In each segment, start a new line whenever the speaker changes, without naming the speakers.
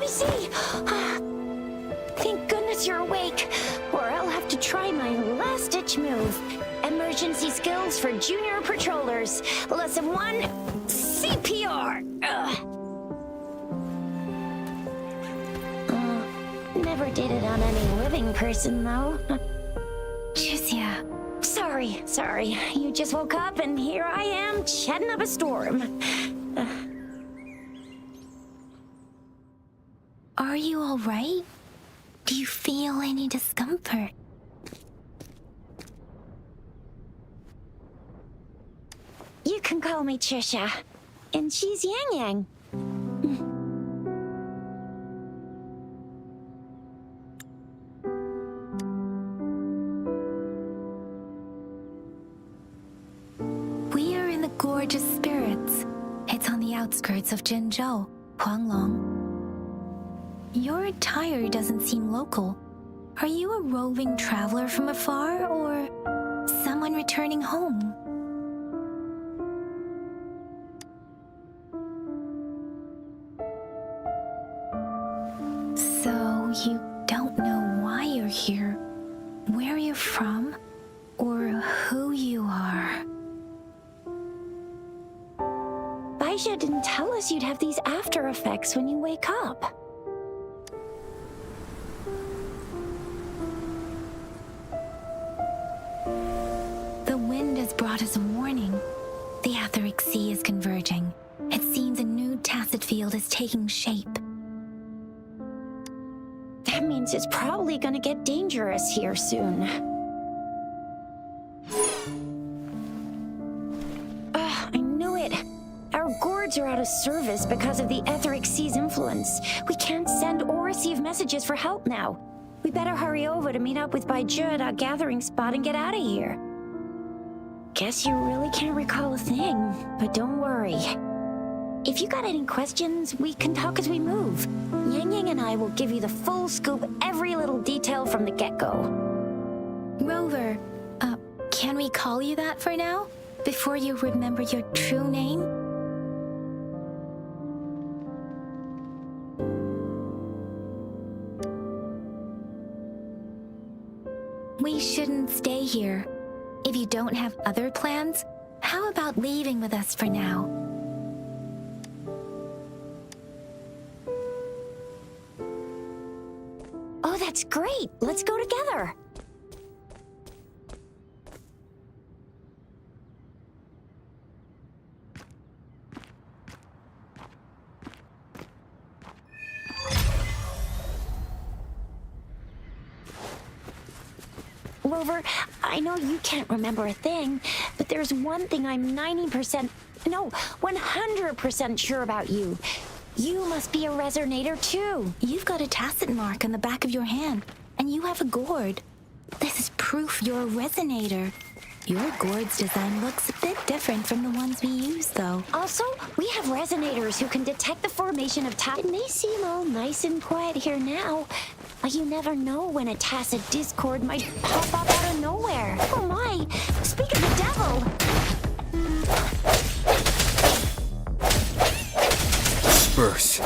see. Thank goodness you're awake, or I'll have to try my last-ditch move. Emergency skills for junior patrollers. Lesson 1, CPR. Never did it on any living person, though.
Jusia.
Sorry. You just woke up, and here I am, chatting up a storm.
Are you all right? Do you feel any discomfort?
You can call me Trisha, and she's Yang Yang.
We are in the Gorgeous Spirits. It's on the outskirts of Zhenzhou, Huanglong. Your attire doesn't seem local. Are you a roving traveler from afar, or someone returning home? So you don't know why you're here, where you're from, or who you are.
Baisha didn't tell us you'd have these after effects when you wake up.
The wind has brought us a warning. The Etheric Sea is converging. It seems a new tacit field is taking shape.
That means it's probably gonna get dangerous here soon. I knew it. Our gourds are out of service because of the Etheric Sea's influence. We can't send or receive messages for help now. We better hurry over to meet up with Baiju at our gathering spot and get out of here. Guess you really can't recall a thing, but don't worry. If you got any questions, we can talk as we move. Yang Yang and I will give you the full scoop, every little detail from the get-go.
Rover, can we call you that for now? Before you remember your true name? We shouldn't stay here. If you don't have other plans, how about leaving with us for now?
Oh, that's great! Let's go together! Rover, I know you can't remember a thing, but there's one thing I'm 100% sure about you. You must be a resonator too.
You've got a tacit mark on the back of your hand, and you have a gourd. This is proof you're a resonator. Your gourd's design looks a bit different from the ones we use, though.
Also, we have resonators who can detect the formation of It may seem all nice and quiet here now, but you never know when a tacit discord might pop up out of nowhere. Oh my! Speak of the devil!
Disperse.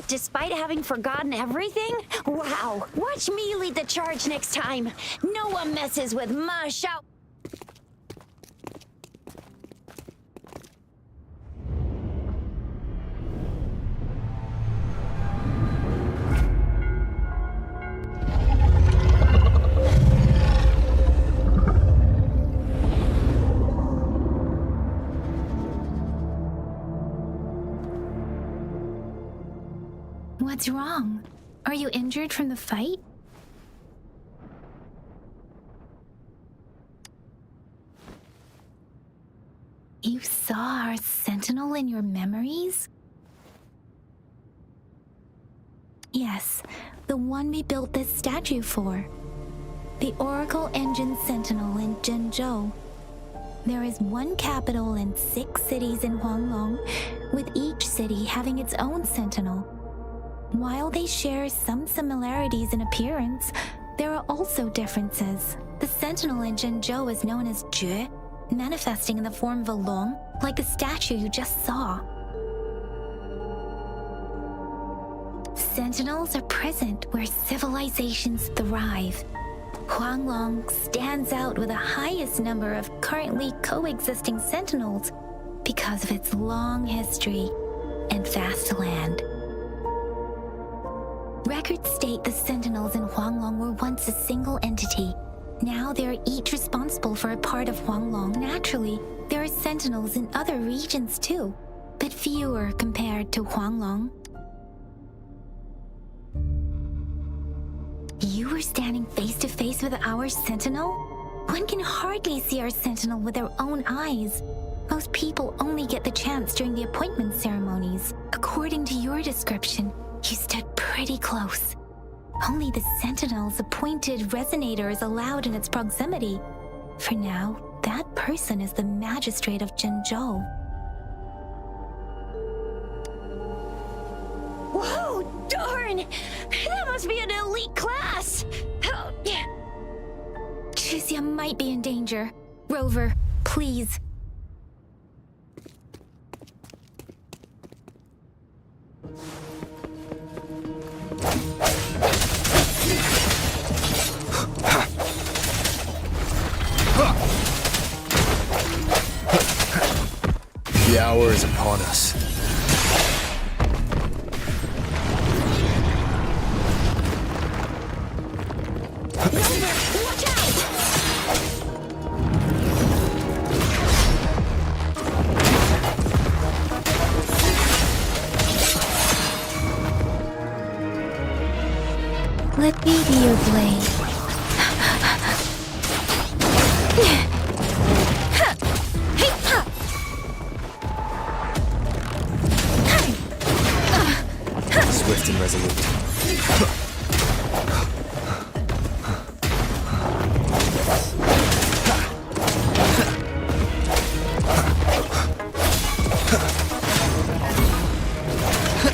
Despite having forgotten everything? Wow! Watch me lead the charge next time! No one messes with my shout!
What's wrong? Are you injured from the fight? You saw our sentinel in your memories? Yes, the one we built this statue for. The Oracle Engine Sentinel in Zhenzhou. There is one capital and 6 cities in Huanglong, with each city having its own sentinel. While they share some similarities in appearance, there are also differences. The sentinel in Zhenzhou is known as Jue, manifesting in the form of a long, like the statue you just saw. Sentinels are present where civilizations thrive. Huanglong stands out with the highest number of currently coexisting sentinels because of its long history and vast land. Records state the sentinels in Huanglong were once a single entity. Now they are each responsible for a part of Huanglong. Naturally, there are sentinels in other regions too, but fewer compared to Huanglong. You were standing face to face with our sentinel? One can hardly see our sentinel with their own eyes. Most people only get the chance during the appointment ceremonies. According to your description, you stood pretty close. Only the sentinel's appointed resonator is allowed in its proximity. For now, that person is the magistrate of Zhenzhou.
Whoa, darn! That must be an elite class! Oh, yeah.
Chixia might be in danger. Rover, please.
The hour is upon us.
Watch out!
Let me be your blade.
Swift and resolute.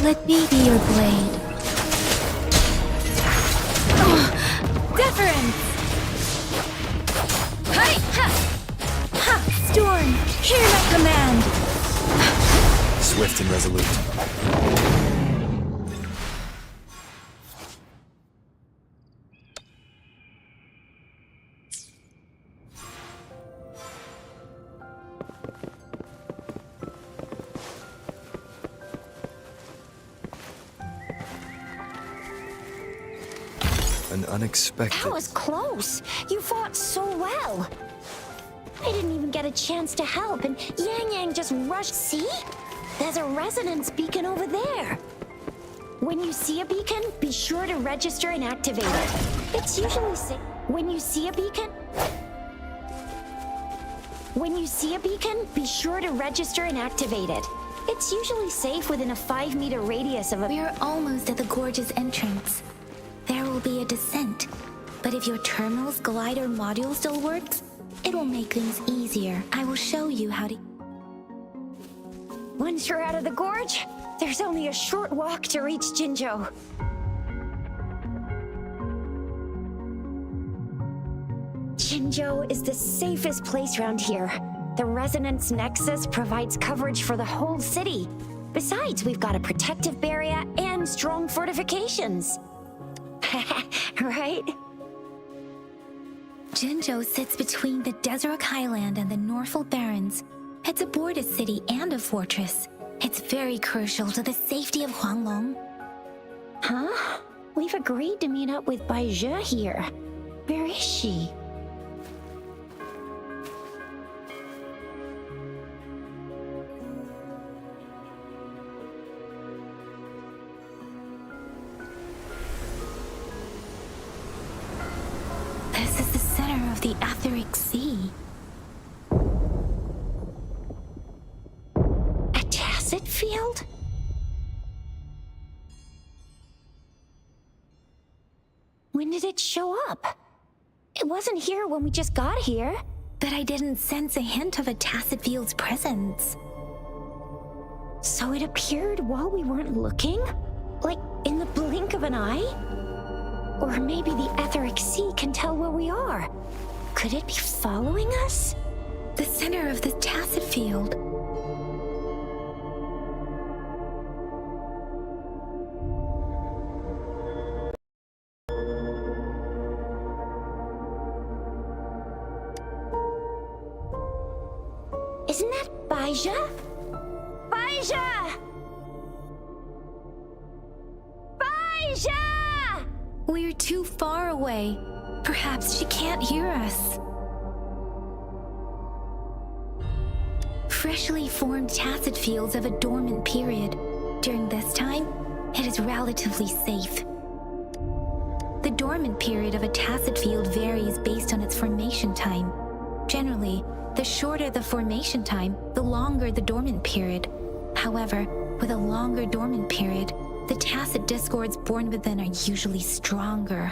Let me be your blade. Deference! Hey! Ha! Storm, hear my command!
Swift and resolute. An unexpected...
That was close. You fought so well. I didn't even get a chance to help, and Yang Yang just rushed. See? There's a resonance beacon over there. When you see a beacon, be sure to register and activate it. It's usually safe. When you see a beacon, be sure to register and activate it. It's usually safe within a 5-meter radius of a...
We're almost at the gorge's entrance. There will be a descent, but if your terminal's glider module still works, it will make things easier. I will show you how to...
Once you're out of the gorge, there's only a short walk to reach Jinzhou. Jinzhou is the safest place around here. The Resonance Nexus provides coverage for the whole city. Besides, we've got a protective barrier and strong fortifications. Right?
Zhenzhou sits between the Desert Highland and the Northful Barrens. It's a border city and a fortress. It's very crucial to the safety of Huanglong.
Huh? We've agreed to meet up with Bai Zhe here. Where is she?
This is the center of the Etheric Sea.
A tacit field? When did it show up? It wasn't here when we just got here.
but I didn't sense a hint of a tacit field's presence.
So it appeared while we weren't looking? Like in the blink of an eye? Or maybe the etheric sea can tell where we are. Could it be following us?
The center of the tacit field.
Isn't that Baija? Baija! Baija!
We're too far away. Perhaps she can't hear us. Freshly formed tacit fields have a dormant period. During this time, it is relatively safe. The dormant period of a tacit field varies based on its formation time. Generally, the shorter the formation time, the longer the dormant period. However, with a longer dormant period, the tacit discords born within are usually stronger.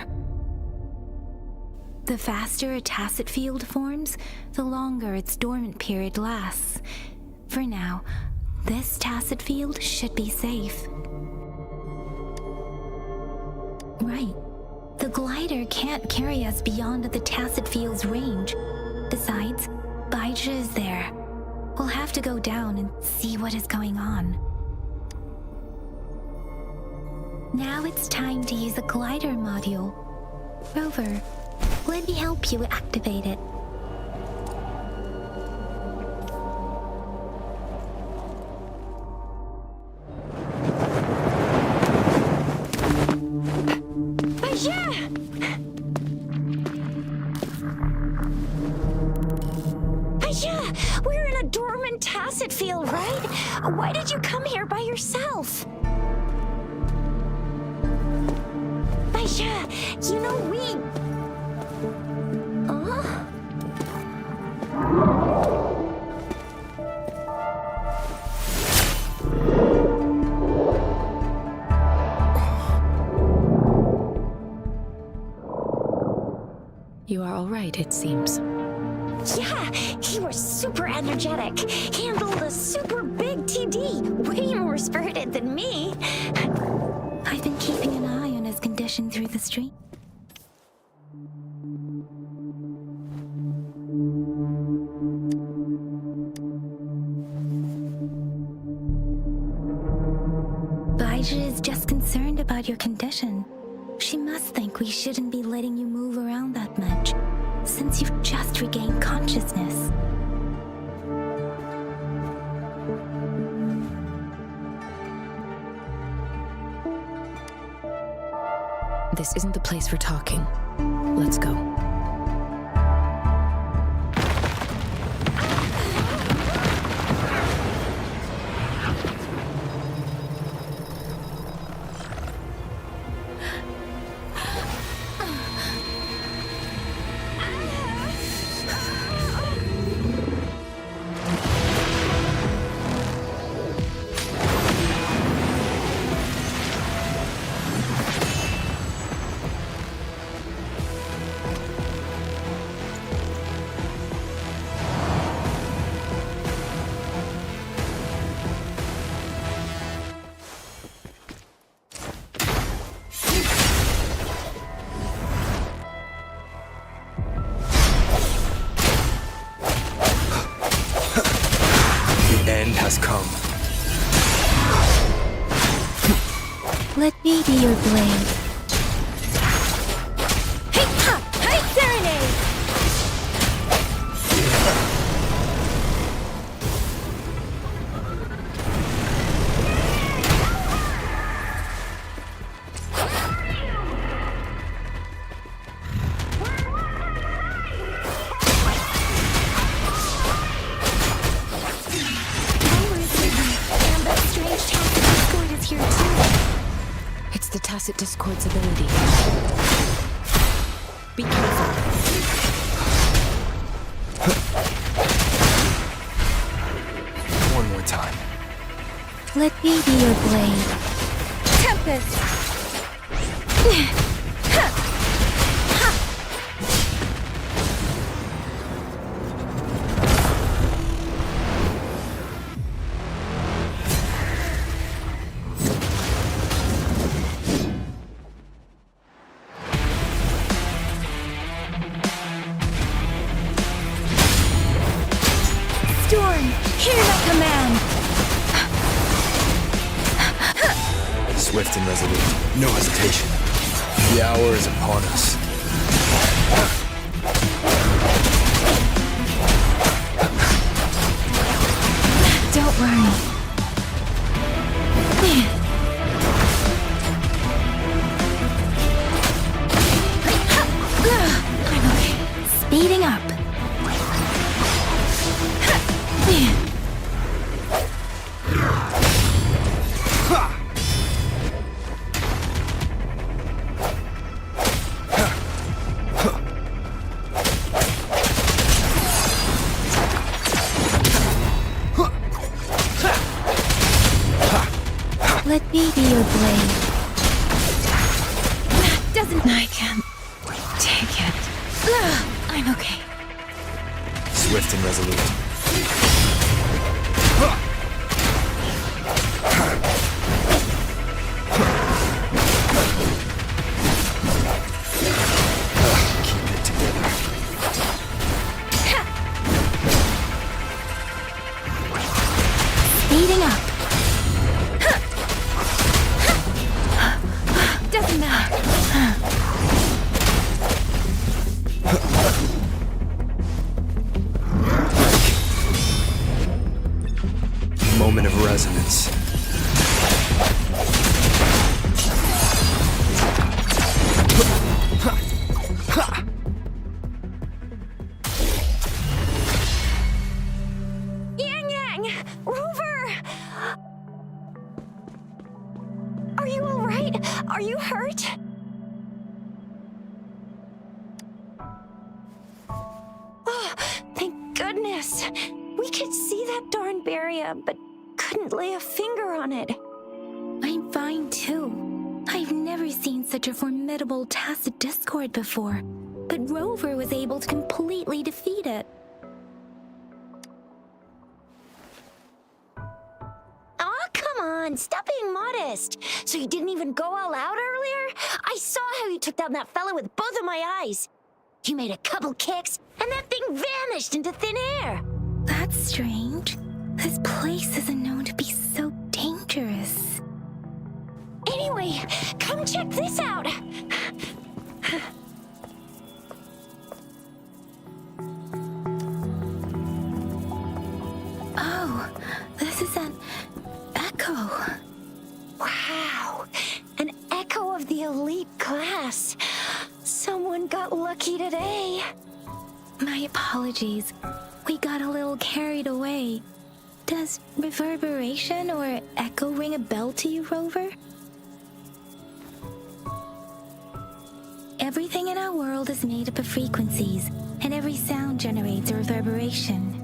The faster a tacit field forms, the longer its dormant period lasts. For now, this tacit field should be safe. Right. The glider can't carry us beyond the tacit field's range. Besides, Baija is there. We'll have to go down and see what is going on. Now it's time to use the glider module. Rover, let me help you activate it.
Baija! We're in a dormant tacit field, right? Why did you come here by yourself? Baija, you know we...
You are all right, it seems.
Yeah, he was super energetic. Handled a super big TD. Way more spirited than me.
I've been keeping an eye on his condition through the street. Baija is just concerned about your condition. She must think we shouldn't be letting you move around that much, since you've just regained consciousness.
This isn't the place for talking. Let's go.
Has come.
Let me be your blade. Hey, ha! Hey, serenade!
The tacit discord's ability. Be careful.
One more time.
Let me be your blade. Tempest!
Swift and resolute. No hesitation. The hour is upon us.
Don't worry. I'm okay. Speeding up. Let me be your blade. Doesn't I can't take it. I'm okay.
Swift and resolute. Keep it together.
Speeding up. Doesn't matter.
Moment of resonance.
Yang Yang! Rover! Are you alright? Are you hurt? Oh, thank goodness. We could see that darn barrier, but couldn't lay a finger on it.
I'm fine too. I've never seen such a formidable tacit discord before, but Rover was able to completely defeat it.
Aw, come on, stop being modest. So you didn't even go all out earlier? I saw how you took down that fella with both of my eyes. You made a couple kicks, and that thing vanished into thin air.
That's strange. This place isn't known to be so dangerous.
Anyway, come check this out.
Oh, this is an echo.
Wow, an echo of the elite class. Someone got lucky today.
My apologies. We got a little carried away. Does reverberation or echo ring a bell to you, Rover? Everything in our world is made up of frequencies, and every sound generates a reverberation.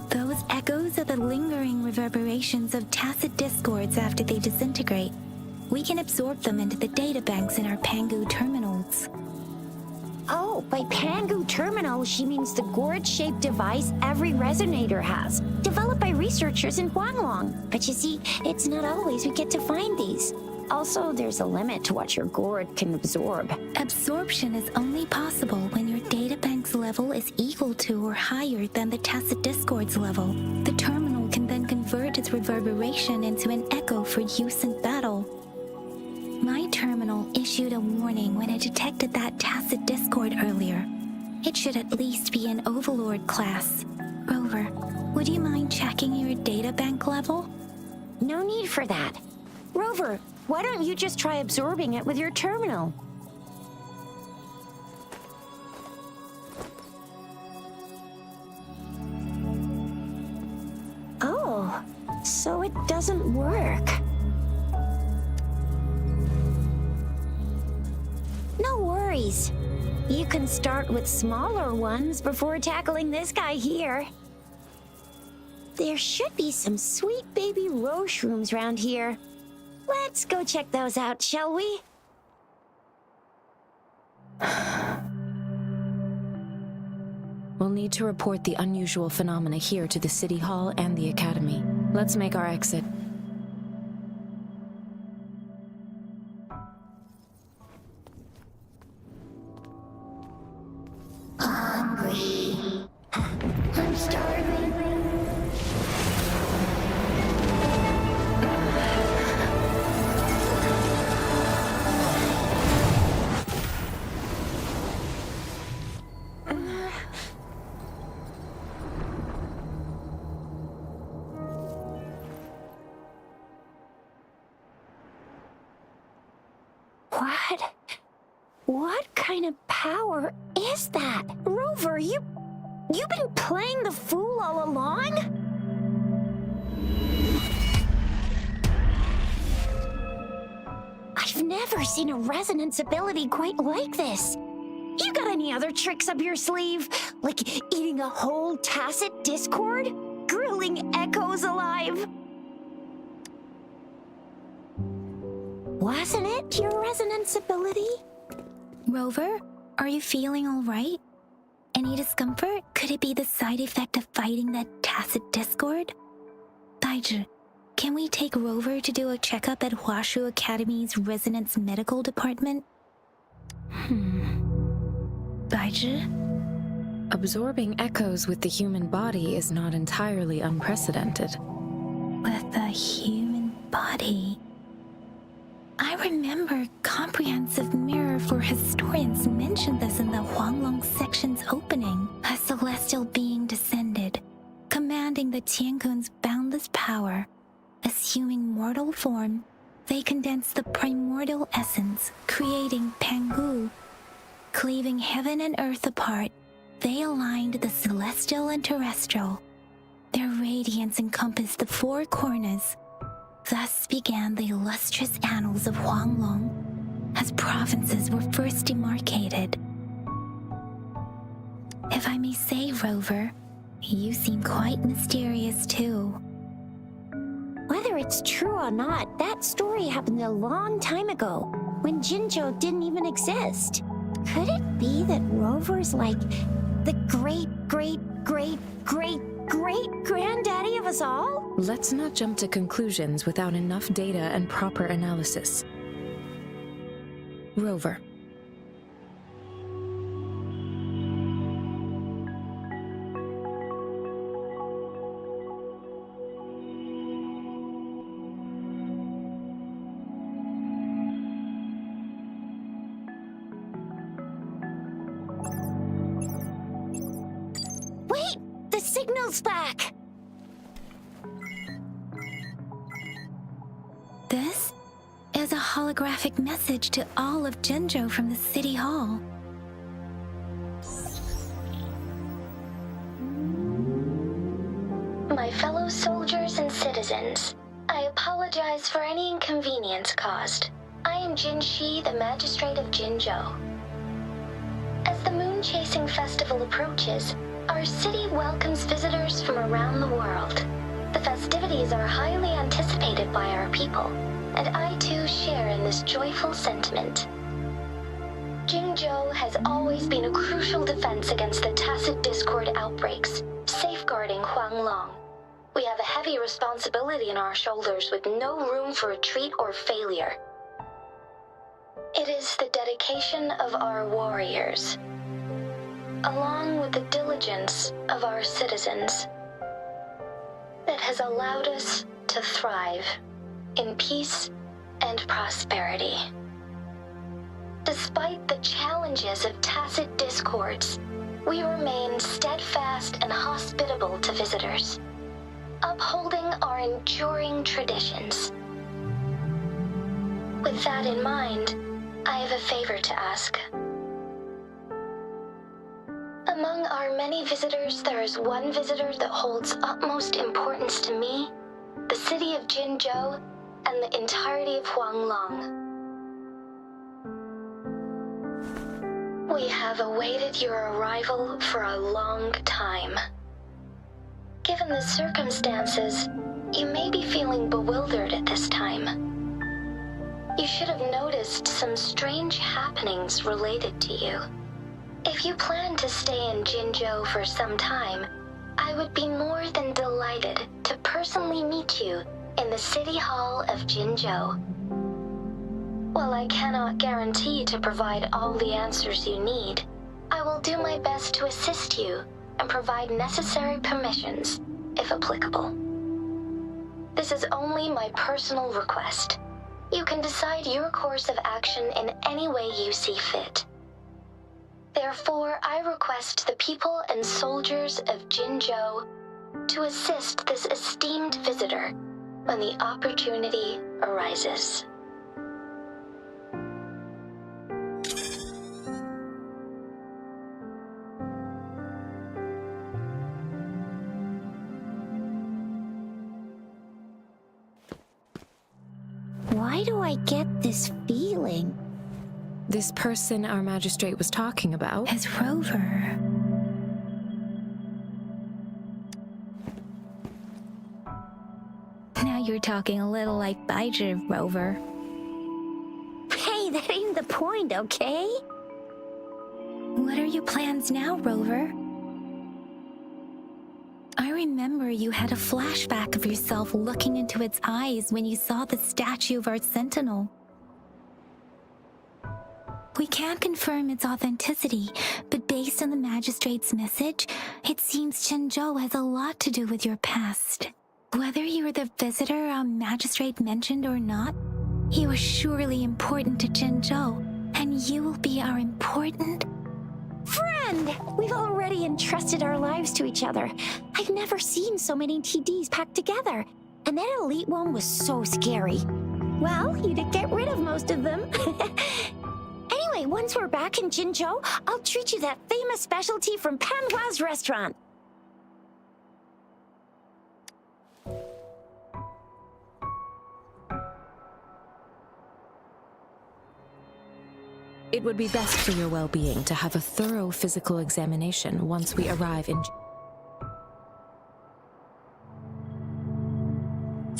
Those echoes are the lingering reverberations of tacit discords after they disintegrate. We can absorb them into the databanks in our Pangu terminals.
Oh, by Pangu Terminal, she means the gourd-shaped device every resonator has, developed by researchers in Huanglong. But you see, it's not always we get to find these. Also, there's a limit to what your gourd can absorb.
Absorption is only possible when your databank's level is equal to or higher than the tacit discord's level. The terminal can then convert its reverberation into an echo for use in battle. My terminal issued a warning when it detected that tacit discord earlier. It should at least be an Overlord class. Rover, would you mind checking your databank level?
No need for that. Rover, why don't you just try absorbing it with your terminal? Oh, so it doesn't work. No worries. You can start with smaller ones before tackling this guy here. There should be some sweet baby Roche rooms around here. Let's go check those out, shall we?
We'll need to report the unusual phenomena here to the City Hall and the Academy. Let's make our exit.
Hungry. I'm starving. What? What kind of power is that? Rover, you've been playing the fool all along? I've never seen a resonance ability quite like this. You got any other tricks up your sleeve? Like eating a whole tacit discord? Grilling echoes alive? Wasn't it your resonance ability?
Rover, are you feeling all right? Any discomfort? Could it be the side effect of fighting that tacit discord? Daiji, can we take Rover to do a checkup at Huashu Academy's Resonance Medical Department? Daiji?
Absorbing echoes with the human body is not entirely unprecedented.
With the human body... I remember Comprehensive Mirror for Historians mentioned this in the Huanglong section's opening. A celestial being descended, commanding the Tiankun's boundless power. Assuming mortal form, they condensed the primordial essence, creating Pangu. Cleaving heaven and earth apart, they aligned the celestial and terrestrial. Their radiance encompassed the four corners. Thus began the illustrious annals of Huanglong, as provinces were first demarcated. If I may say, Rover, you seem quite mysterious too.
Whether it's true or not, that story happened a long time ago, when Jinzhou didn't even exist. Could it be that Rover's like the great-great-great-great-great-granddaddy of us all?
Let's not jump to conclusions without enough data and proper analysis. Rover.
Wait! The signal's back!
This is a holographic message to all of Jinzhou from the City Hall.
My fellow soldiers and citizens, I apologize for any inconvenience caused. I am Jin Shi, the Magistrate of Jinzhou. As the Moon Chasing Festival approaches, our city welcomes visitors from around the world. The festivities are highly anticipated by our people, and I too share in this joyful sentiment. Jinzhou has always been a crucial defense against the tacit discord outbreaks, safeguarding Huanglong. We have a heavy responsibility on our shoulders with no room for retreat or failure. It is the dedication of our warriors, along with the diligence of our citizens, that has allowed us to thrive in peace and prosperity. Despite the challenges of tacit discords, we remain steadfast and hospitable to visitors, upholding our enduring traditions. With that in mind, I have a favor to ask. Among our many visitors, there is one visitor that holds utmost importance to me, the city of Jinzhou, and the entirety of Huanglong. We have awaited your arrival for a long time. Given the circumstances, you may be feeling bewildered at this time. You should have noticed some strange happenings related to you. If you plan to stay in Jinzhou for some time, I would be more than delighted to personally meet you in the City Hall of Jinzhou. While I cannot guarantee to provide all the answers you need, I will do my best to assist you and provide necessary permissions, if applicable. This is only my personal request. You can decide your course of action in any way you see fit. Therefore, I request the people and soldiers of Jinzhou to assist this esteemed visitor when the opportunity arises.
do I get this feeling?
This person our magistrate was talking about?
As Rover. Now you're talking a little like Baijer, Rover.
Hey, that ain't the point, okay?
What are your plans now, Rover? I remember you had a flashback of yourself looking into its eyes when you saw the statue of our sentinel. We can't confirm its authenticity, but based on the magistrate's message, it seems Jinzhou has a lot to do with your past. Whether you're the visitor our magistrate mentioned or not, you are surely important to Jinzhou, and you will be our important
friend! We've already entrusted our lives to each other. I've never seen so many TDs packed together, and that elite one was so scary. Well, you did get rid of most of them. Anyway, once we're back in Jinzhou, I'll treat you that famous specialty from Panhua's restaurant.
It would be best for your well-being to have a thorough physical examination once we arrive in...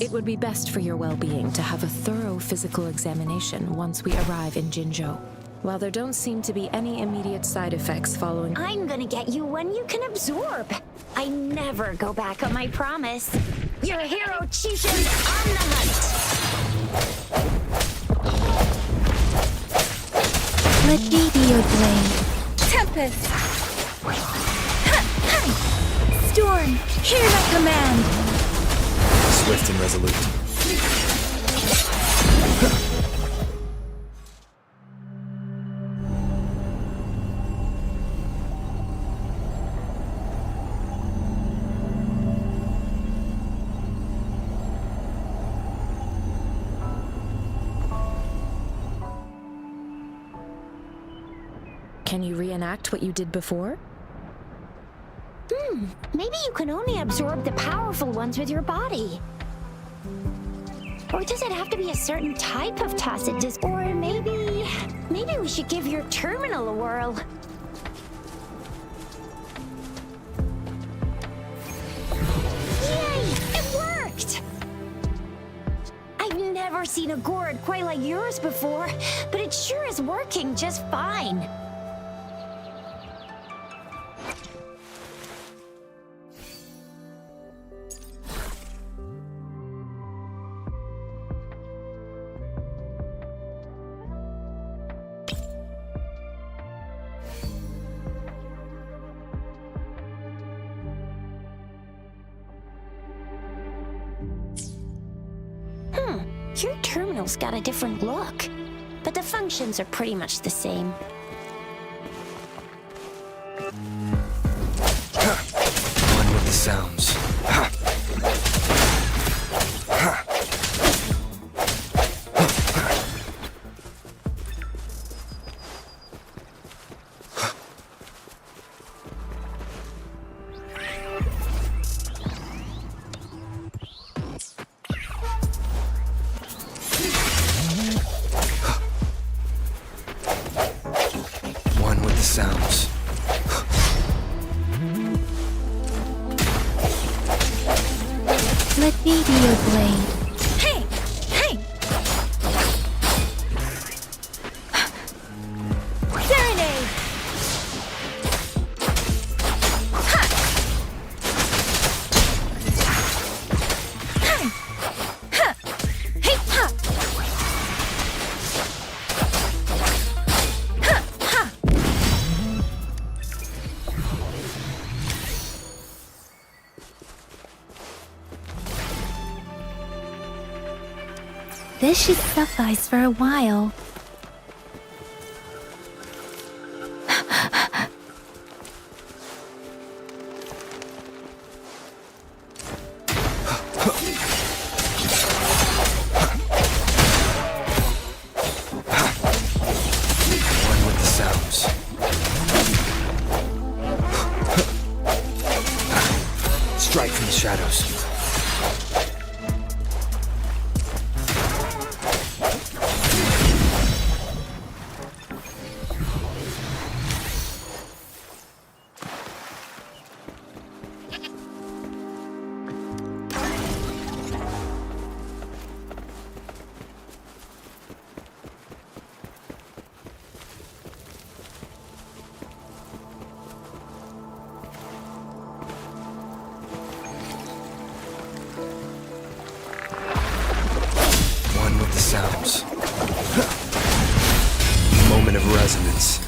It would be best for your well-being to have a thorough physical examination once we arrive in Jinzhou. While there don't seem to be any immediate side effects following...
I'm gonna get you one you can absorb. I never go back on my promise. Your hero Chishin's on the hunt.
Let me be your blade. Tempest! Storm, hear my command!
Swift and resolute.
Can you reenact what you did before?
Maybe you can only absorb the powerful ones with your body. Or does it have to be a certain type of tacit dis- Or maybe we should give your terminal a whirl. Yay! It worked! I've never seen a gourd quite like yours before, but it sure is working just fine. Your terminal's got a different look, but the functions are pretty much the same.
One with the sounds. One with the sounds.
Let me be your blade. Hey! Hey! Serenade! Ha! Hey! Ha! Hey! Ha! Ha! Ha! This should suffice for a while.
One with the sounds. Strike from the shadows. the sounds. Moment of resonance.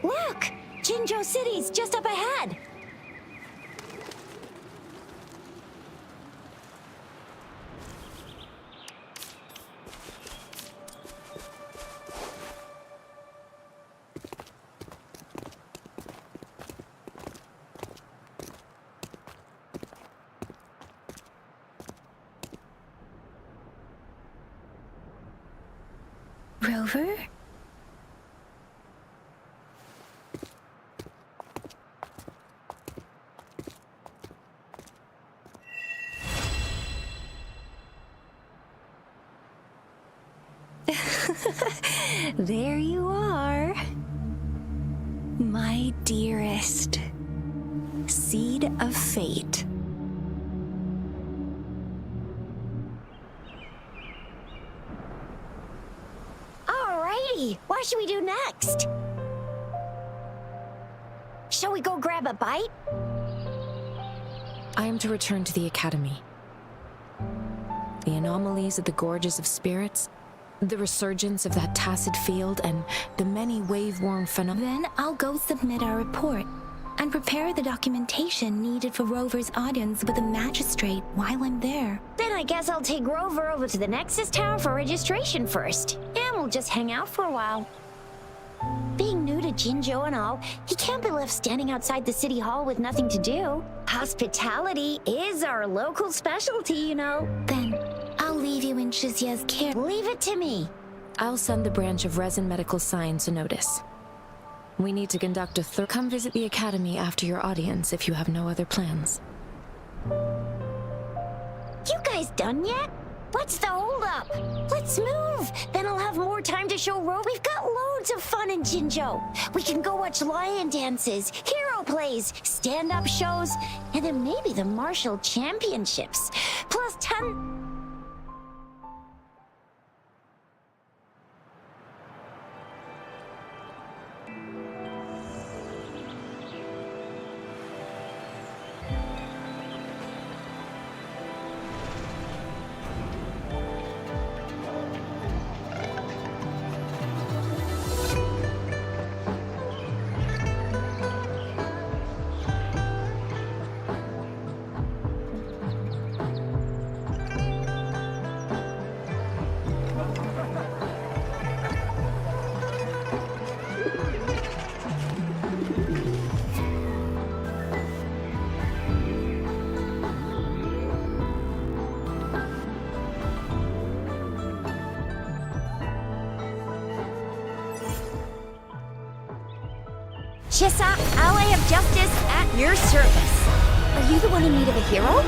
Look! Jinzhou City's just up ahead!
Rover?
There you are.
My dearest. Seed of fate.
Alrighty, what should we do next? Shall we go grab a bite?
I am to return to the Academy. The anomalies of the Gorges of Spirits, the resurgence of that tacit field, and the many wave-worn phenomena.
Then I'll go submit our report and prepare the documentation needed for Rover's audience with the magistrate while I'm there.
Then I guess I'll take Rover over to the Nexus Tower for registration first. And we'll just hang out for a while. Being new to Jinzhou and all, he can't be left standing outside the city hall with nothing to do. Hospitality is our local specialty, you know.
Then I'll leave you in Shizia's care.
Leave it to me.
I'll send the branch of Resin Medical Science a notice. We need to conduct a Come visit the Academy after your audience if you have no other plans.
You guys done yet? What's the holdup? Let's move! Then I'll have more time to show Rover. We've got loads of fun in Jinzhou. We can go watch lion dances, hero plays, stand-up shows, and then maybe the martial championships. Plus Chissa, ally of justice at your service. Are you the one in need of a hero?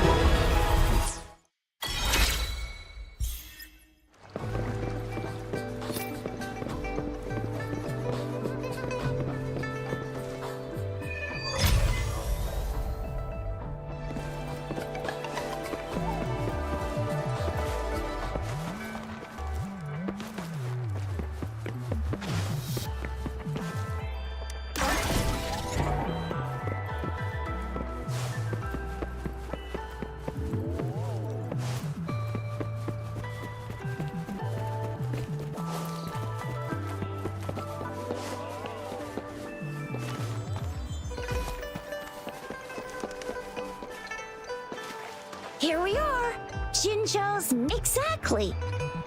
Here we are. Jinzhou's... Exactly.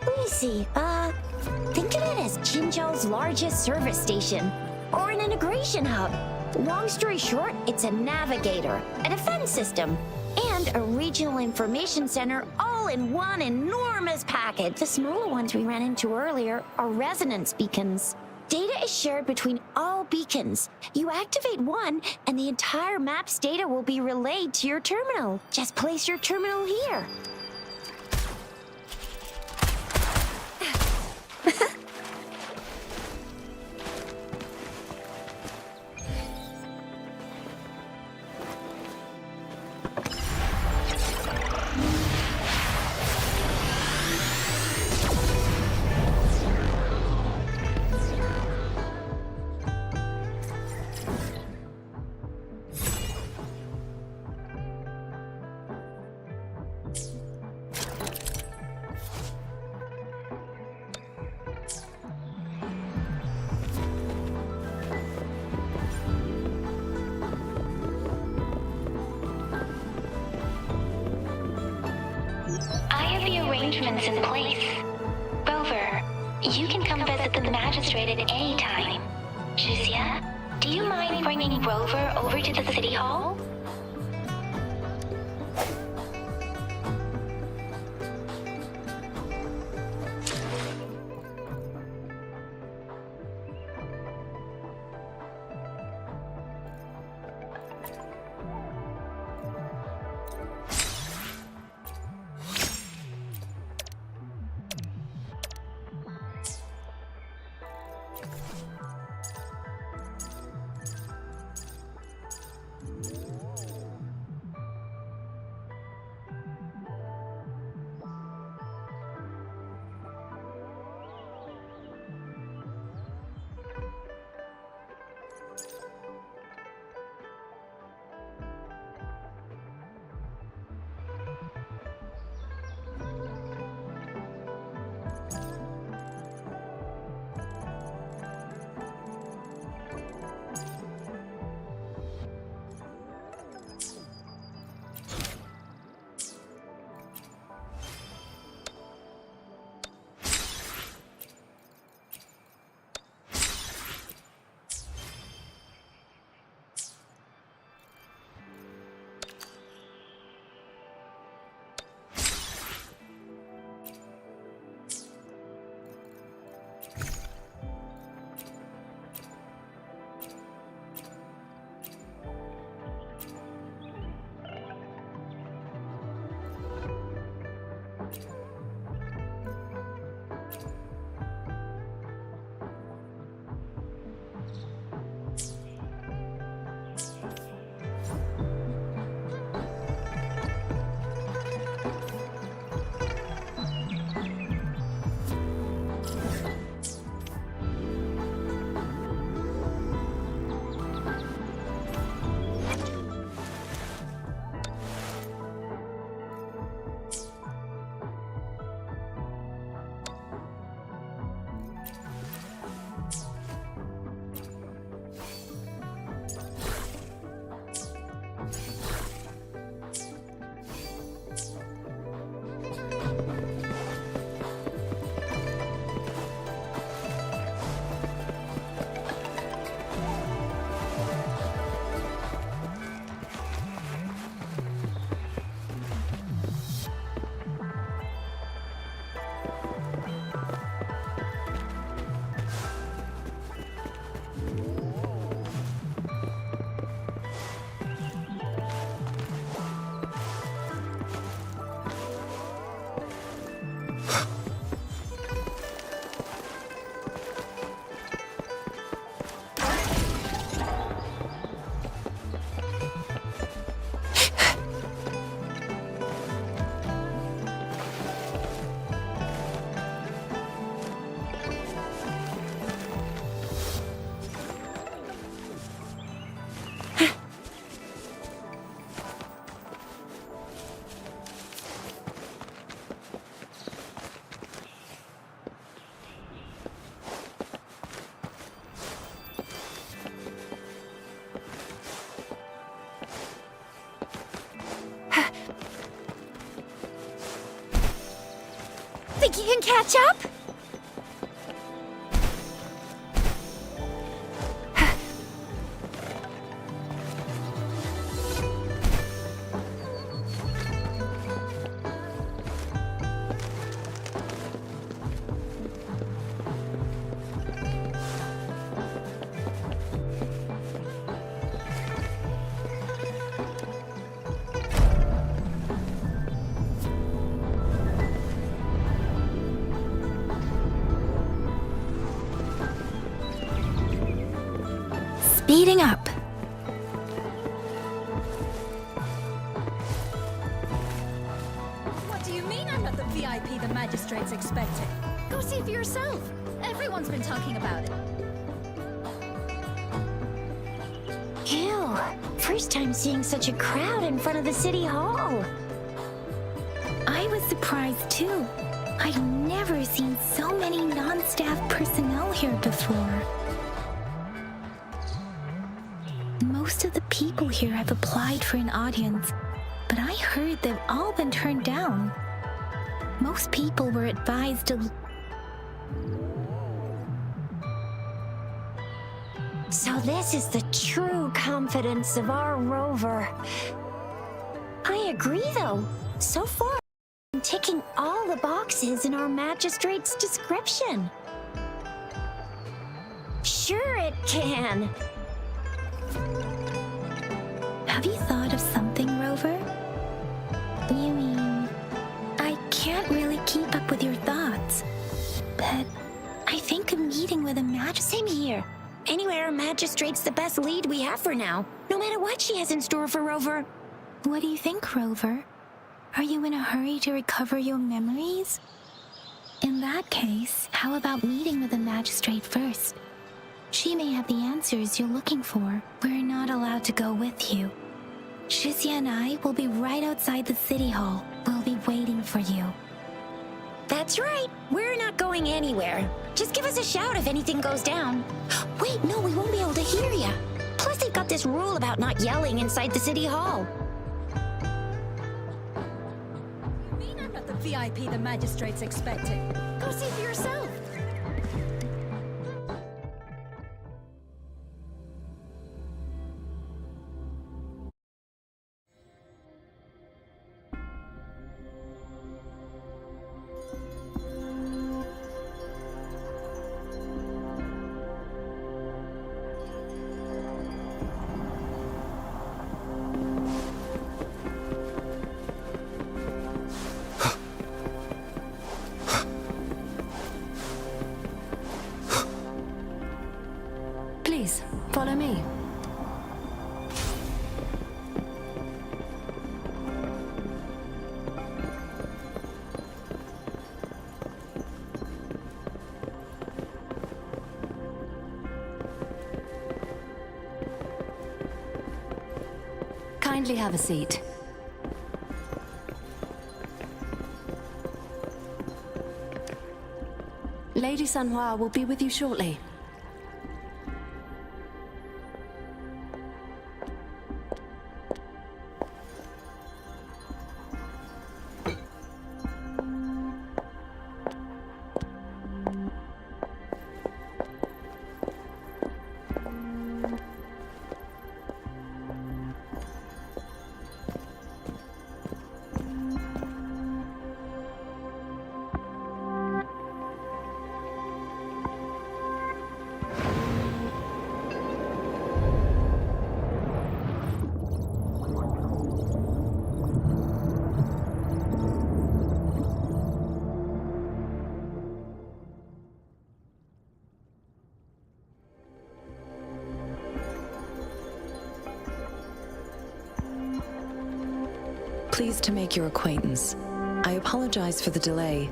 Let me see. Think of it as Jinzhou's largest service station. Or an integration hub. Long story short, it's a navigator, a defense system, and a regional information center all in one enormous package. The smaller ones we ran into earlier are resonance beacons. Data is shared between all beacons. You activate one, and the entire map's data will be relayed to your terminal. Just place your terminal here.
I have the arrangements in place. Rover, you can come visit the magistrate at any time. Juzia, do you mind bringing Rover over to the city hall?
Think you can catch up?
Speeding up.
What do you mean I'm not the VIP the magistrate's expecting? Go see for yourself. Everyone's been talking about it.
Ew. First time seeing such a crowd in front of the city hall.
I was surprised too. I've never seen so many non-staff personnel here before. Most of the people here have applied for an audience, but I heard they've all been turned down. Most people were advised to...
So this is the true confidence of our rover. I agree though. So far, I'm ticking all the boxes in our magistrate's description. Sure it can.
Have you thought of something, Rover? You mean... I can't really keep up with your thoughts, but I think a meeting with a
Same here. Anywhere a magistrate's the best lead we have for now, no matter what she has in store for Rover.
What do you think, Rover? Are you in a hurry to recover your memories? In that case, how about meeting with the magistrate first? She may have the answers you're looking for. We're not allowed to go with you. Shizia and I will be right outside the city hall. We'll be waiting for you.
That's right. We're not going anywhere. Just give us a shout if anything goes down. Wait, no, we won't be able to hear ya. Plus, they've got this rule about not yelling inside the city hall.
You mean I'm not the VIP the magistrate's expecting? Go see for yourself.
Please, follow me. Kindly have a seat. Lady Sanhua will be with you shortly.
Pleased to make your acquaintance. I apologize for the delay.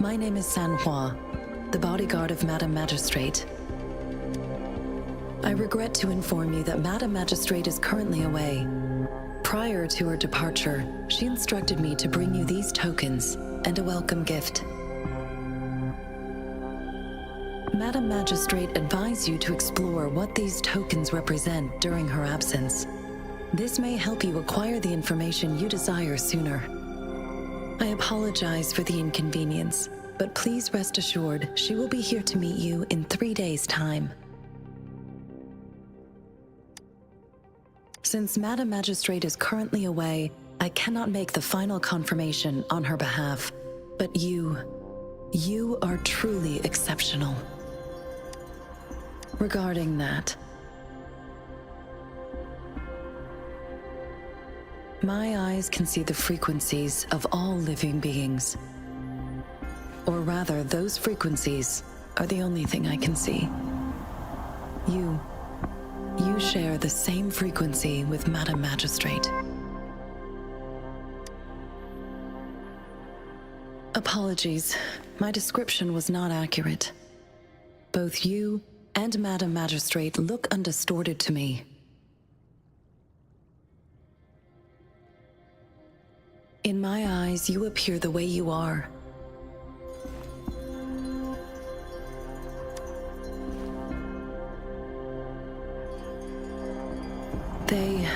My name is Sanhua, the bodyguard of Madam Magistrate. I regret to inform you that Madam Magistrate is currently away. Prior to her departure, she instructed me to bring you these tokens and a welcome gift. Madam Magistrate advised you to explore what these tokens represent during her absence. This may help you acquire the information you desire sooner. I apologize for the inconvenience, but please rest assured she will be here to meet you in 3 days' time. Since Madam Magistrate is currently away, I cannot make the final confirmation on her behalf, but you are truly exceptional. Regarding that, my eyes can see the frequencies of all living beings. Or rather, those frequencies are the only thing I can see. You You share the same frequency with Madam Magistrate. Apologies, my description was not accurate. Both you and Madam Magistrate look undistorted to me. In my eyes, you appear the way you are. They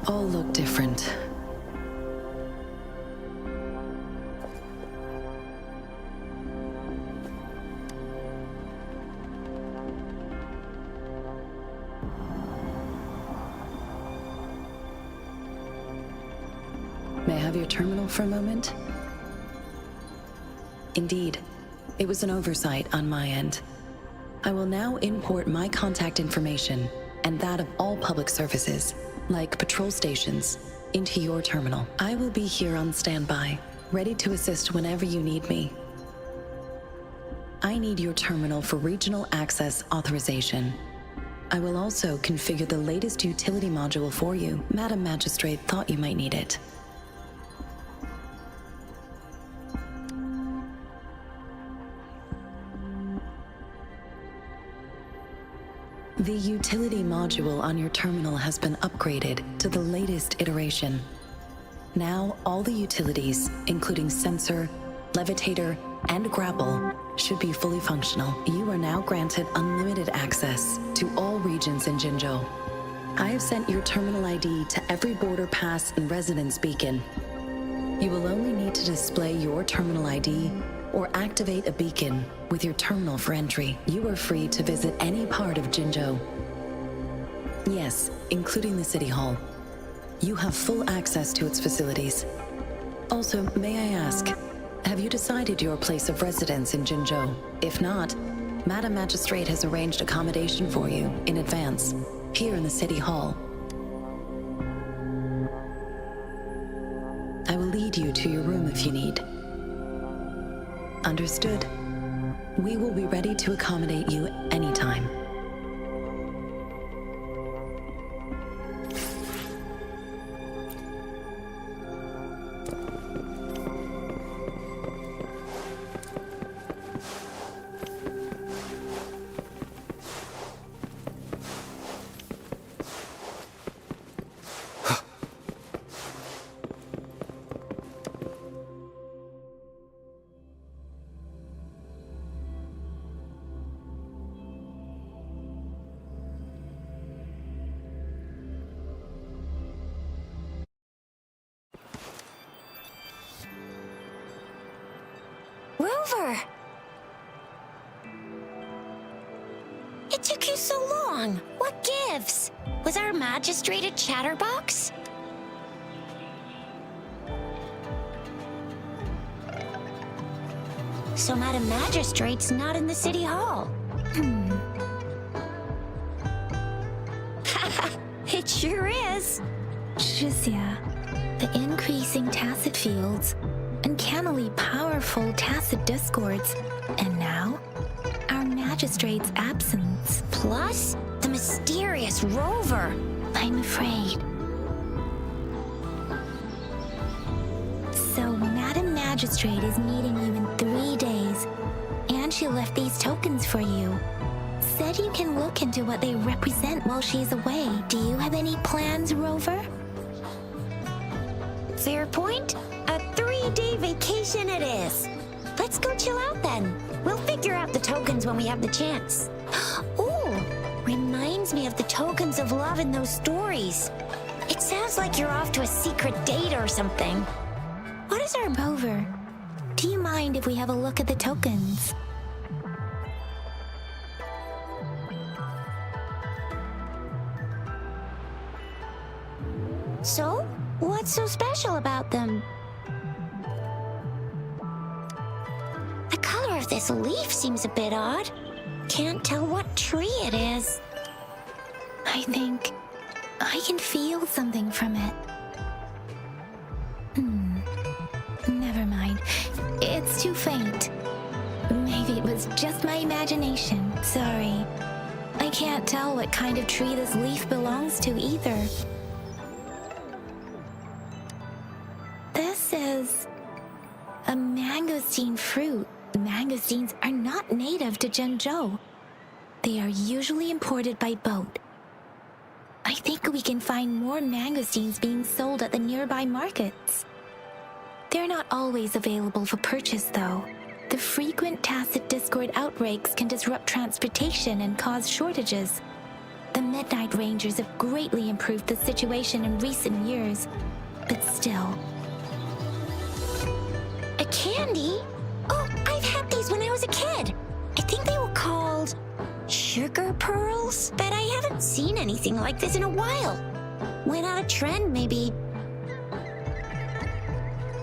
all look different. May I have your terminal for a moment? Indeed, it was an oversight on my end. I will now import my contact information and that of all public services, like patrol stations, into your terminal. I will be here on standby, ready to assist whenever you need me. I need your terminal for regional access authorization. I will also configure the latest utility module for you. Madam Magistrate thought you might need it. The utility module on your terminal has been upgraded to the latest iteration. Now, all the utilities, including sensor, levitator, and grapple, should be fully functional. You are now granted unlimited access to all regions in Jinzhou. I have sent your terminal ID to every border pass and residence beacon. You will only need to display your terminal ID or activate a beacon with your terminal for entry. You are free to visit any part of Jinzhou. Yes, including the City Hall. You have full access to its facilities. Also, may I ask, have you decided your place of residence in Jinzhou? If not, Madam Magistrate has arranged accommodation for you in advance, here in the City Hall. I will lead you to your room if you need. Understood. We will be ready to accommodate you anytime.
Rover! It took you so long. What gives? Was our magistrate a chatterbox? So Madam Magistrate's not in the City Hall. It sure is.
Shisia, the increasing tacit fields, uncannily powerful tacit discords, and now, our magistrate's absence.
Plus, the mysterious Rover.
I'm afraid. So, Madam Magistrate is meeting you in 3 days, and she left these tokens for you. Said you can look into what they represent while she's away. Do you have any plans, Rover?
Fair point. A 3-day vacation it is. Let's go chill out then. We'll figure out the tokens when we have the chance. Ooh, reminds me of the tokens of love in those stories. It sounds like you're off to a secret date or something.
What is our Rover? Do you mind if we have a look at the tokens?
So, what's so special about them? The color of this leaf seems a bit odd. Can't tell what tree it is.
I think I can feel something from it. Never mind. It's too faint. Maybe it was just my imagination. Sorry. I can't tell what kind of tree this leaf belongs to either. This is a mangosteen fruit. Mangosteens are not native to Zhengzhou. They are usually imported by boat. I think we can find more mangosteens being sold at the nearby markets. They're not always available for purchase, though. The frequent tacit discord outbreaks can disrupt transportation and cause shortages. The Midnight Rangers have greatly improved the situation in recent years, but still.
A candy? Oh, I've had these when I was a kid. I think they were called sugar pearls, but I haven't seen anything like this in a while. Went out of trend, maybe.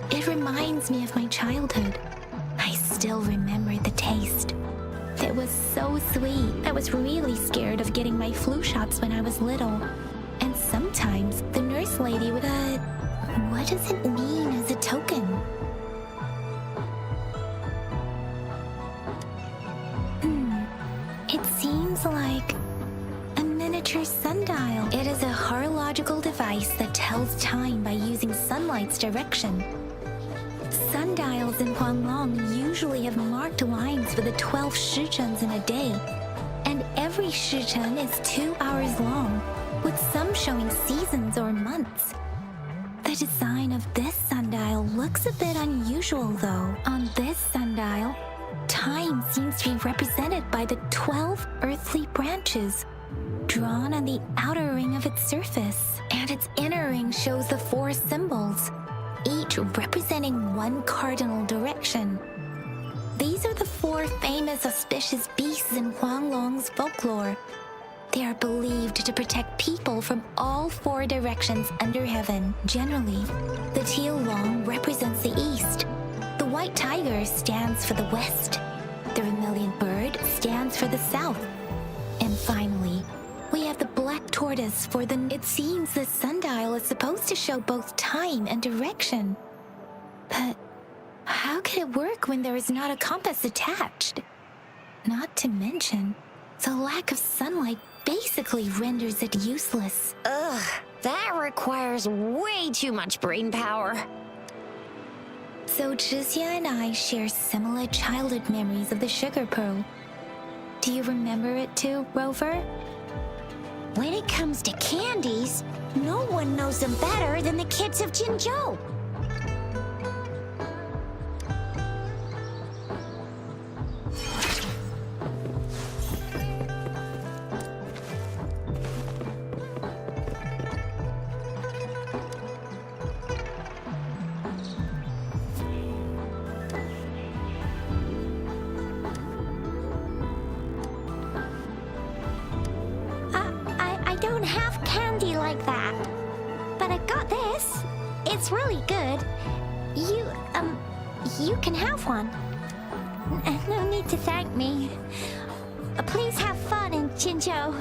It reminds me of my childhood. I still remember the taste. It was so sweet. I was really scared of getting my flu shots when I was little. And sometimes the nurse lady would, what does it mean as a token? It seems like a miniature sundial. It is a horological device that tells time by using sunlight's direction. Sundials in Huanglong usually have marked lines for the 12 shichens in a day, and every shichen is 2 hours long, with some showing seasons or months. The design of this sundial looks a bit unusual, though. On this sundial, time seems to be represented by the 12 earthly branches drawn on the outer ring of its surface, and its inner ring shows the 4 symbols, each representing one cardinal direction. These are the 4 famous auspicious beasts in Huanglong's folklore. They are believed to protect people from all 4 directions under heaven. Generally, the teal long represents the east, the white tiger stands for the west, the vermilion bird stands for the south, and finally, we have the black tortoise for the... It seems the sundial is supposed to show both time and direction. But how could it work when there is not a compass attached? Not to mention, the lack of sunlight basically renders it useless.
Ugh, that requires way too much brain power.
So Zhixia and I share similar childhood memories of the sugar pearl. Do you remember it too, Rover?
When it comes to candies, no one knows them better than the kids of Jinzhou. I don't have candy like that, but I got this. It's really good. You can have one. No need to thank me. Please have fun in Jinzhou.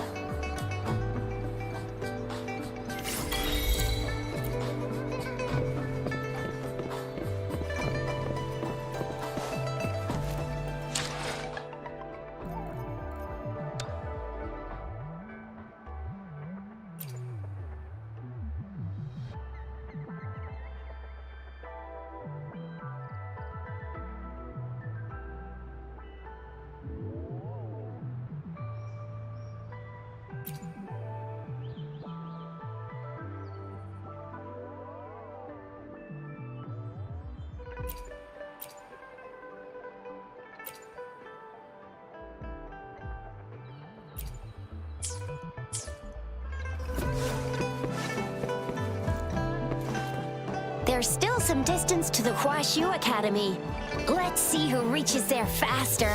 There's still some distance to the Huaxu Academy. Let's see who reaches there faster.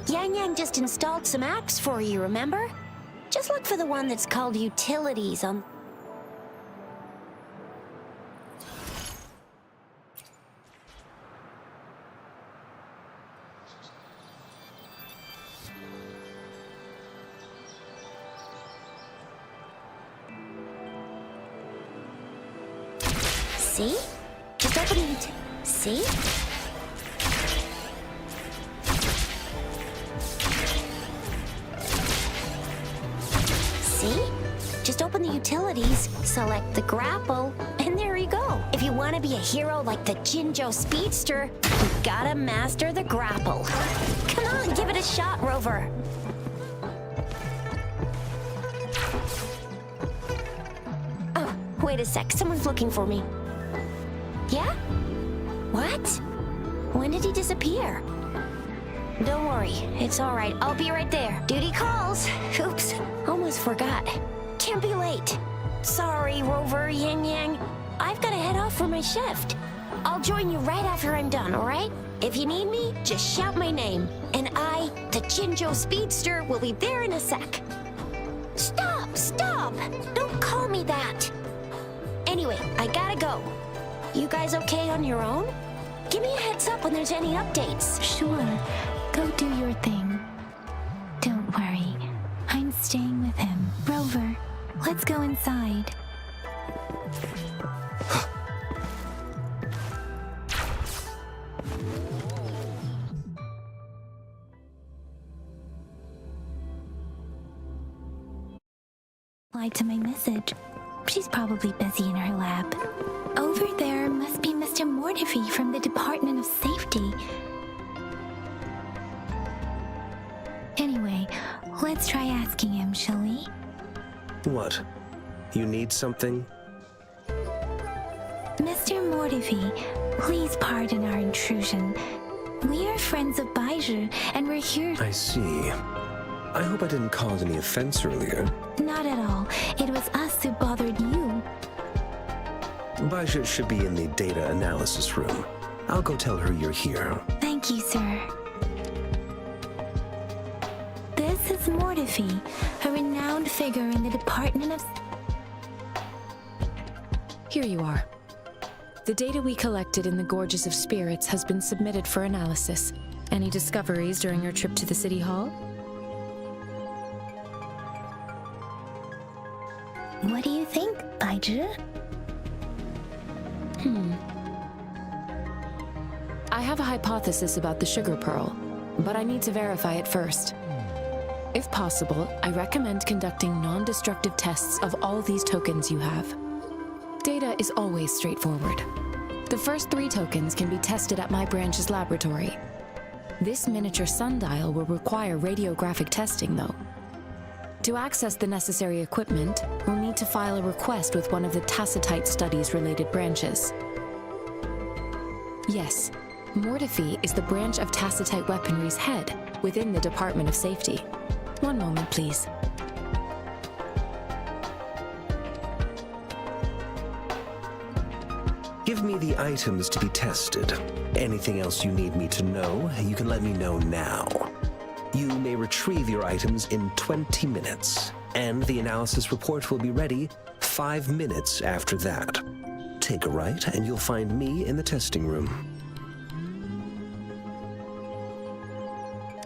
Yang Yang just installed some apps for you, remember? Just look for the one that's called Utilities on... See? Just opening it. See? open the utilities, select the grapple, and there you go. If you want to be a hero like the Jinzhou Speedster, you gotta master the grapple. Come on, give it a shot, Rover. Oh, wait a sec. Someone's looking for me. Yeah? What? When did he disappear? Don't worry, it's all right. I'll be right there. Duty calls. Oops, almost forgot. Can't be late. Sorry, Rover, Yin Yang. I've got to head off for my shift. I'll join you right after I'm done, all right? If you need me, just shout my name. And I, the Jinzhou Speedster, will be there in a sec. Stop! Stop! Don't call me that. Anyway, I gotta go. You guys okay on your own? Give me a heads up when there's any updates.
Sure, go do your thing. Don't worry, I'm staying with him. Rover, let's go inside. Replied to my message. She's probably busy in her lab. Over there must be Mr. Mortifi from the Department of Safety. Anyway, let's try asking him, shall we?
What? You need something?
Mr. Mortifi, please pardon our intrusion. We are friends of Baizhi, and we're here.
I see. I hope I didn't cause any offense earlier.
Not at all. It was us who bothered you.
Baizhi should be in the data analysis room. I'll go tell her you're here.
Thank you, sir. This is Mortifi, a renowned figure in the Department of...
Here you are. The data we collected in the Gorges of Spirits has been submitted for analysis. Any discoveries during your trip to the City Hall?
What do you think, Baizhi?
I have a hypothesis about the sugar pearl, but I need to verify it first. If possible, I recommend conducting non-destructive tests of all these tokens you have. Data is always straightforward. The first 3 tokens can be tested at my branch's laboratory. This miniature sundial will require radiographic testing, though. To access the necessary equipment, we'll need to file a request with one of the Tacitite Studies-related branches. Yes, Mortifi is the branch of Tacitite Weaponry's head within the Department of Safety. One moment, please.
Give me the items to be tested. Anything else you need me to know, you can let me know now. You may retrieve your items in 20 minutes, and the analysis report will be ready 5 minutes after that. Take a right, and you'll find me in the testing room.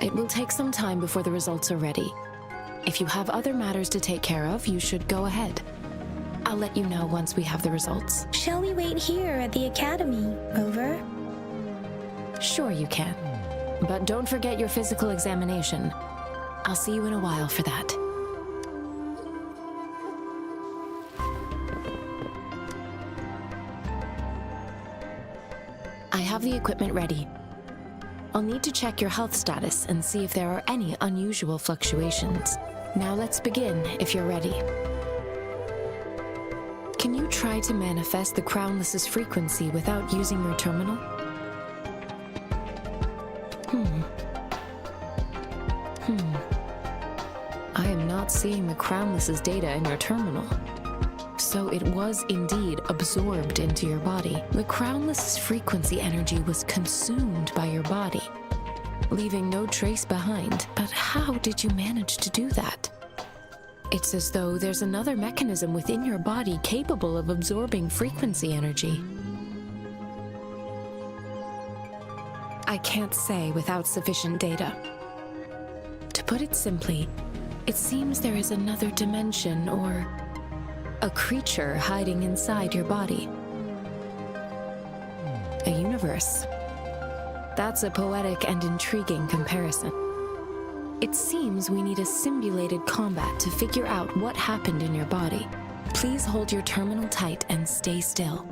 It will take some time before the results are ready. If you have other matters to take care of, you should go ahead. I'll let you know once we have the results.
Shall we wait here at the Academy, Rover?
Sure you can. But don't forget your physical examination. I'll see you in a while for that. I have the equipment ready. I'll need to check your health status and see if there are any unusual fluctuations. Now let's begin, if you're ready. Can you try to manifest the Crownless's frequency without using your terminal? I am not seeing the Crownless's data in your terminal. So it was indeed absorbed into your body. The Crownless's frequency energy was consumed by your body, leaving no trace behind. But how did you manage to do that? It's as though there's another mechanism within your body capable of absorbing frequency energy. I can't say without sufficient data. To put it simply, it seems there is another dimension or a creature hiding inside your body. A universe. That's a poetic and intriguing comparison. It seems we need a simulated combat to figure out what happened in your body. Please hold your terminal tight and stay still.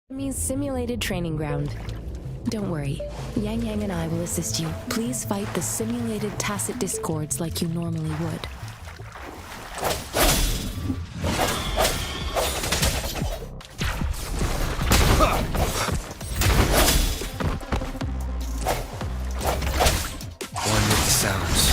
Enemy's simulated training ground. Don't worry, Yang Yang and I will assist you. Please fight the simulated tacit discords like you normally would.
One with the sounds.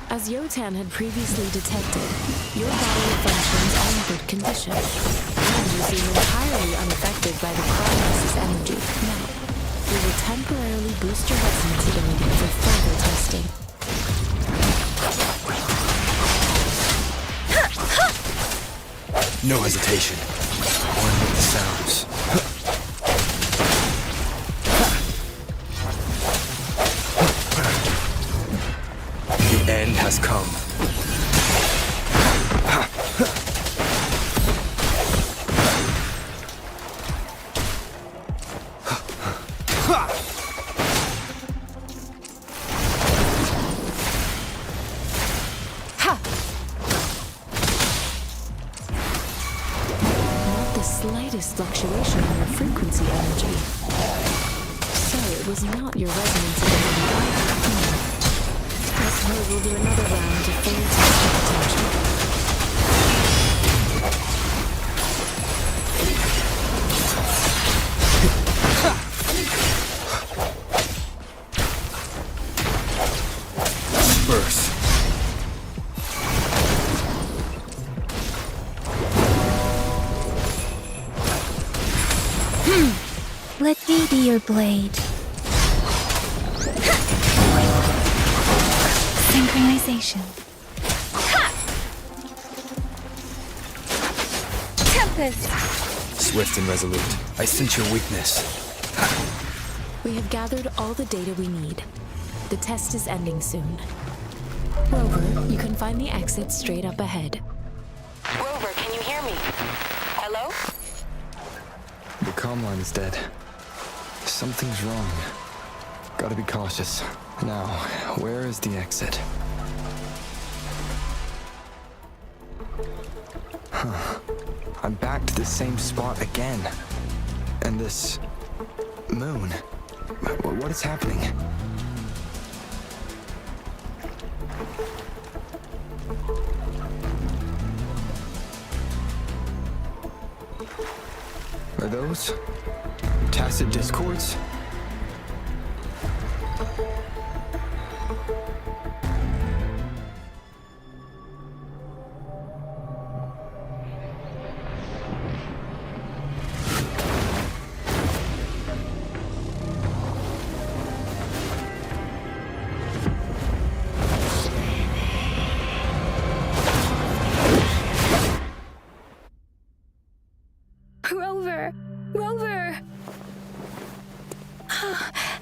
As Yotan had previously detected, your body functions are in good condition, and you seem entirely unaffected by the Chronos' energy. Now, we will temporarily boost your resonance ability for further testing.
No hesitation. One with the sounds. The end has come.
Not the slightest fluctuation in your frequency energy. So it was not your resonance ability either. I suppose we'll do another round to fully test your potential.
Disperse.
Let me be your blade. Synchronization. Tempest!
Swift and resolute. I sense your weakness.
We have gathered all the data we need. The test is ending soon. Rover, you can find the exit straight up ahead.
Rover, can you hear me? Hello?
The comm line is dead. Something's wrong. Gotta be cautious. Now, where is the exit? Huh. I'm back to the same spot again. And this... moon. What is happening? Are those tacit discords?
Rover! Rover!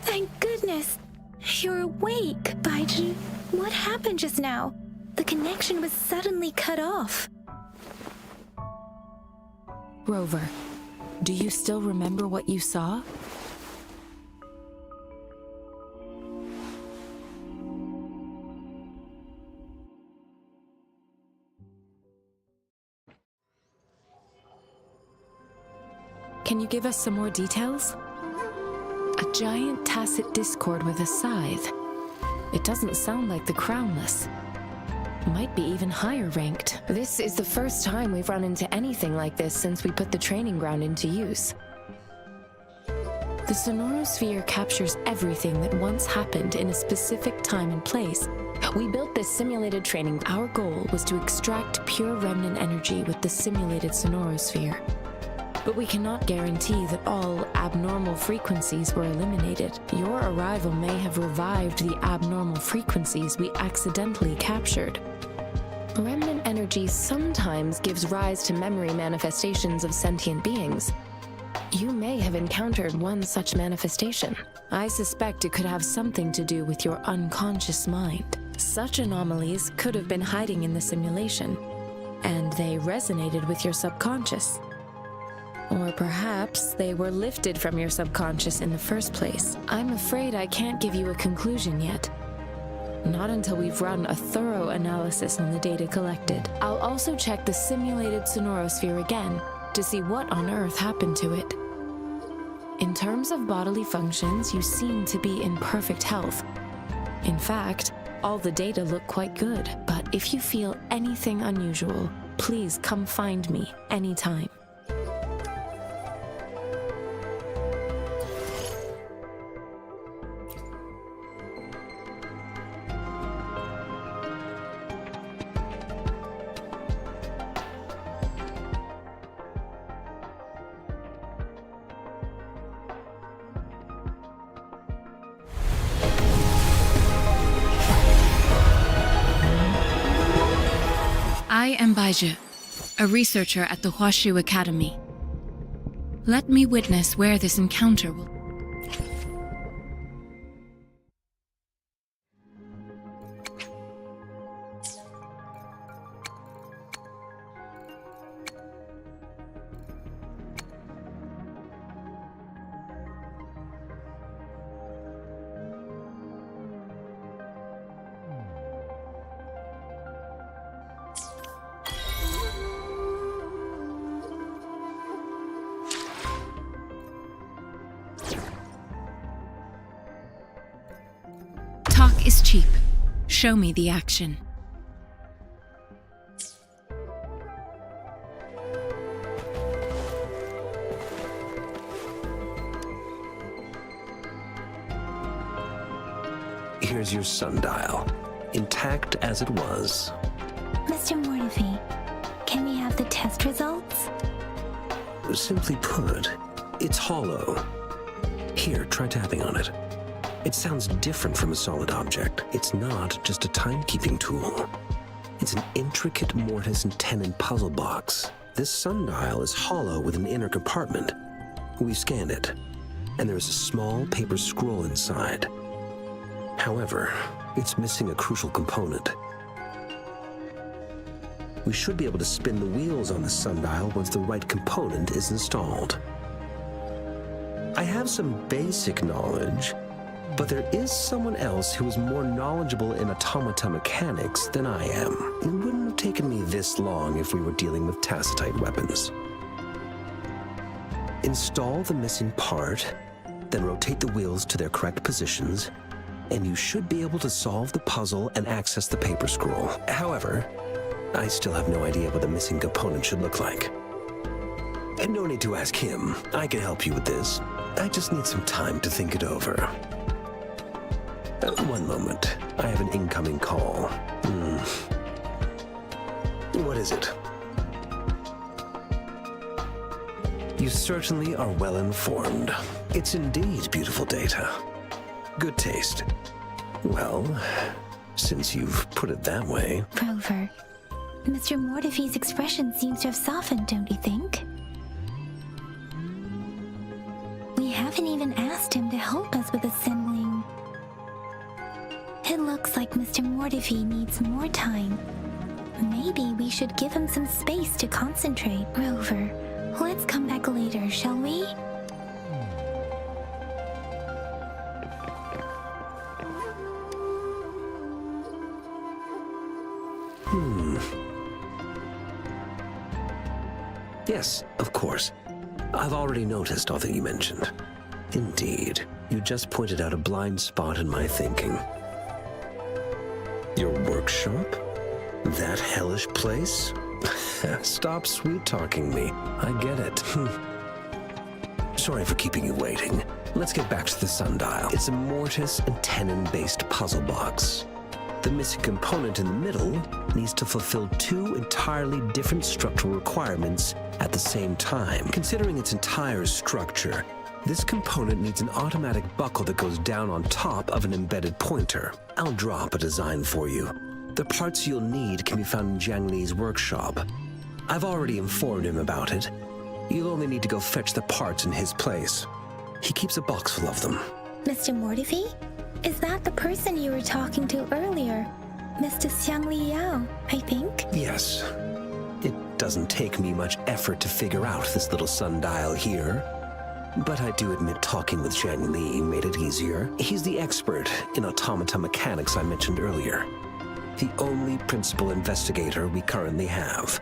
Thank goodness! You're awake, Baiji. What happened just now? The connection was suddenly cut off.
Rover, do you still remember what you saw? Can you give us some more details? A giant tacit discord with a scythe. It doesn't sound like the crownless. Might be even higher ranked. This is the first time we've run into anything like this since we put the training ground into use. The sonorosphere captures everything that once happened in a specific time and place. We built this simulated training. Our goal was to extract pure remnant energy with the simulated sonorosphere. but we cannot guarantee that all abnormal frequencies were eliminated. Your arrival may have revived the abnormal frequencies we accidentally captured. Remnant energy sometimes gives rise to memory manifestations of sentient beings. You may have encountered one such manifestation. I suspect it could have something to do with your unconscious mind. Such anomalies could have been hiding in the simulation, and they resonated with your subconscious. Or perhaps they were lifted from your subconscious in the first place. I'm afraid I can't give you a conclusion yet. Not until we've run a thorough analysis on the data collected. I'll also check the simulated sonorosphere again to see what on earth happened to it. In terms of bodily functions, you seem to be in perfect health. In fact, all the data look quite good, but if you feel anything unusual, please come find me anytime.
I am Baizhi, a researcher at the Huashu Academy. Let me witness where this encounter will... Talk is cheap. Show me the action.
Here's your sundial, intact as it was.
Mr. Mortefi, can we have the test results?
Simply put, it's hollow. Here, try tapping on it. It sounds different from a solid object. It's not just a timekeeping tool. It's an intricate mortise and tenon puzzle box. This sundial is hollow with an inner compartment. We scanned it, and there is a small paper scroll inside. However, it's missing a crucial component. We should be able to spin the wheels on the sundial once the right component is installed. I have some basic knowledge, but there is someone else who is more knowledgeable in automata mechanics than I am. It wouldn't have taken me this long if we were dealing with tacitite weapons. Install the missing part, then rotate the wheels to their correct positions, and you should be able to solve the puzzle and access the paper scroll. However, I still have no idea what the missing component should look like. And no need to ask him. I can help you with this. I just need some time to think it over. One moment. I have an incoming call. What is it? You certainly are well informed. It's indeed beautiful data. Good taste. Well, since you've put it that way...
Rover, Mr. Mortefi's expression seems to have softened, don't you think? We haven't even asked him to help us with assembling. It looks like Mr. Mortefi needs more time. Maybe we should give him some space to concentrate. Rover, let's come back later, shall we?
Yes, of course. I've already noticed all that you mentioned. Indeed, you just pointed out a blind spot in my thinking. Your workshop? That hellish place? Stop sweet-talking me. I get it. Sorry for keeping you waiting. Let's get back to the sundial. It's a mortise and tenon-based puzzle box. The missing component in the middle needs to fulfill two entirely different structural requirements at the same time. Considering its entire structure, this component needs an automatic buckle that goes down on top of an embedded pointer. I'll draw up a design for you. The parts you'll need can be found in Jiang Li's workshop. I've already informed him about it. You'll only need to go fetch the parts in his place. He keeps a box full of them.
Mr. Mortefi? Is that the person you were talking to earlier? Mr. Xiang Li Yao, I think?
Yes. It doesn't take me much effort to figure out this little sundial here. But I do admit talking with Jiang Li made it easier. He's the expert in automata mechanics I mentioned earlier. The only principal investigator we currently have.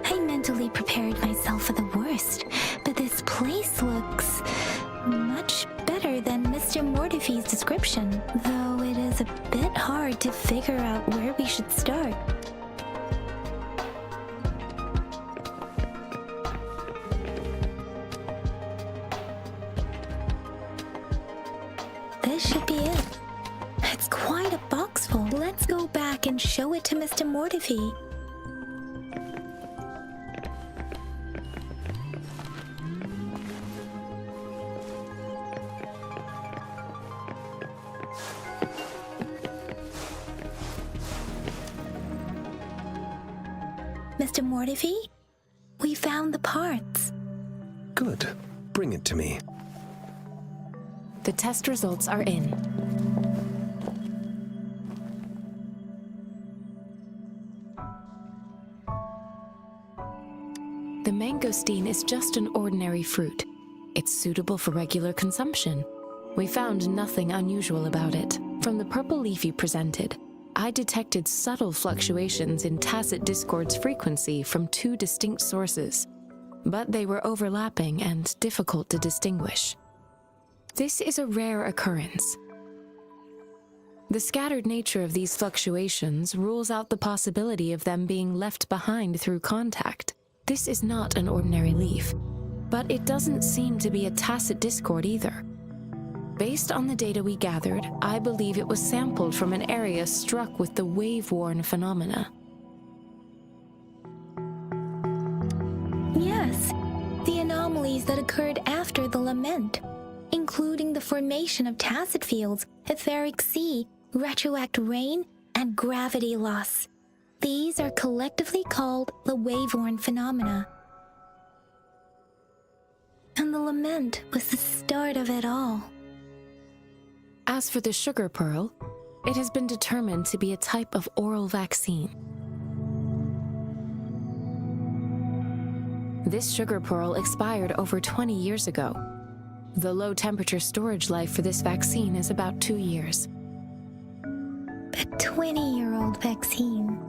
I mentally prepared myself for the worst, but this place looks much better than Mr. Mortefi's description, though it is a bit hard to figure out where we should start. This should be it. It's quite a box full. Let's go back and show it to Mr. Mortefi. Mr. Mortefi, we found the parts.
Good. Bring it to me.
The test results are in. The mangosteen is just an ordinary fruit. It's suitable for regular consumption. We found nothing unusual about it. From the purple leaf you presented, I detected subtle fluctuations in tacit discord's frequency from two distinct sources, but they were overlapping and difficult to distinguish. This is a rare occurrence. The scattered nature of these fluctuations rules out the possibility of them being left behind through contact. This is not an ordinary leaf, but it doesn't seem to be a tacit discord either. Based on the data we gathered, I believe it was sampled from an area struck with the wave-worn phenomena.
Yes, the anomalies that occurred after the lament, including the formation of tacit fields, etheric sea, retroact rain, and gravity loss. These are collectively called the wave-worn phenomena. And the lament was the start of it all.
As for the sugar pearl, it has been determined to be a type of oral vaccine. This sugar pearl expired over 20 years ago. The low-temperature storage life for this vaccine is about 2 years.
A 20-year-old vaccine.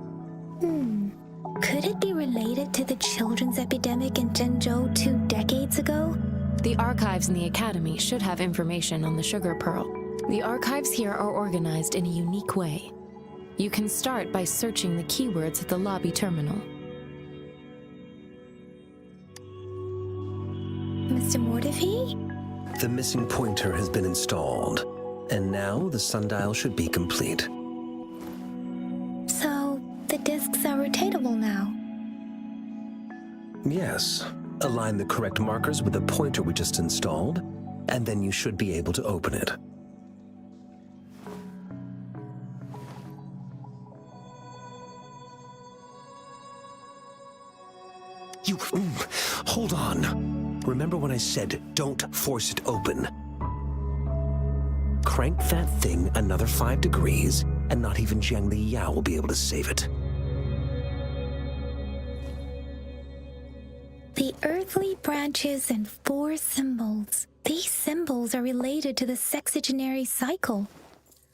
Could it be related to the children's epidemic in Zhengzhou 2 decades ago?
The archives in the Academy should have information on the sugar pearl. The archives here are organized in a unique way. You can start by searching the keywords at the lobby terminal.
Mr. Mortefi?
The missing pointer has been installed, and now the sundial should be complete.
So, the discs are rotatable now.
Yes. Align the correct markers with the pointer we just installed, and then you should be able to open it. Hold on. Remember when I said don't force it open? Crank that thing another 5 degrees, and not even Jiang Li Yao will be able to save it.
The earthly branches and 4 symbols. These symbols are related to the sexagenary cycle.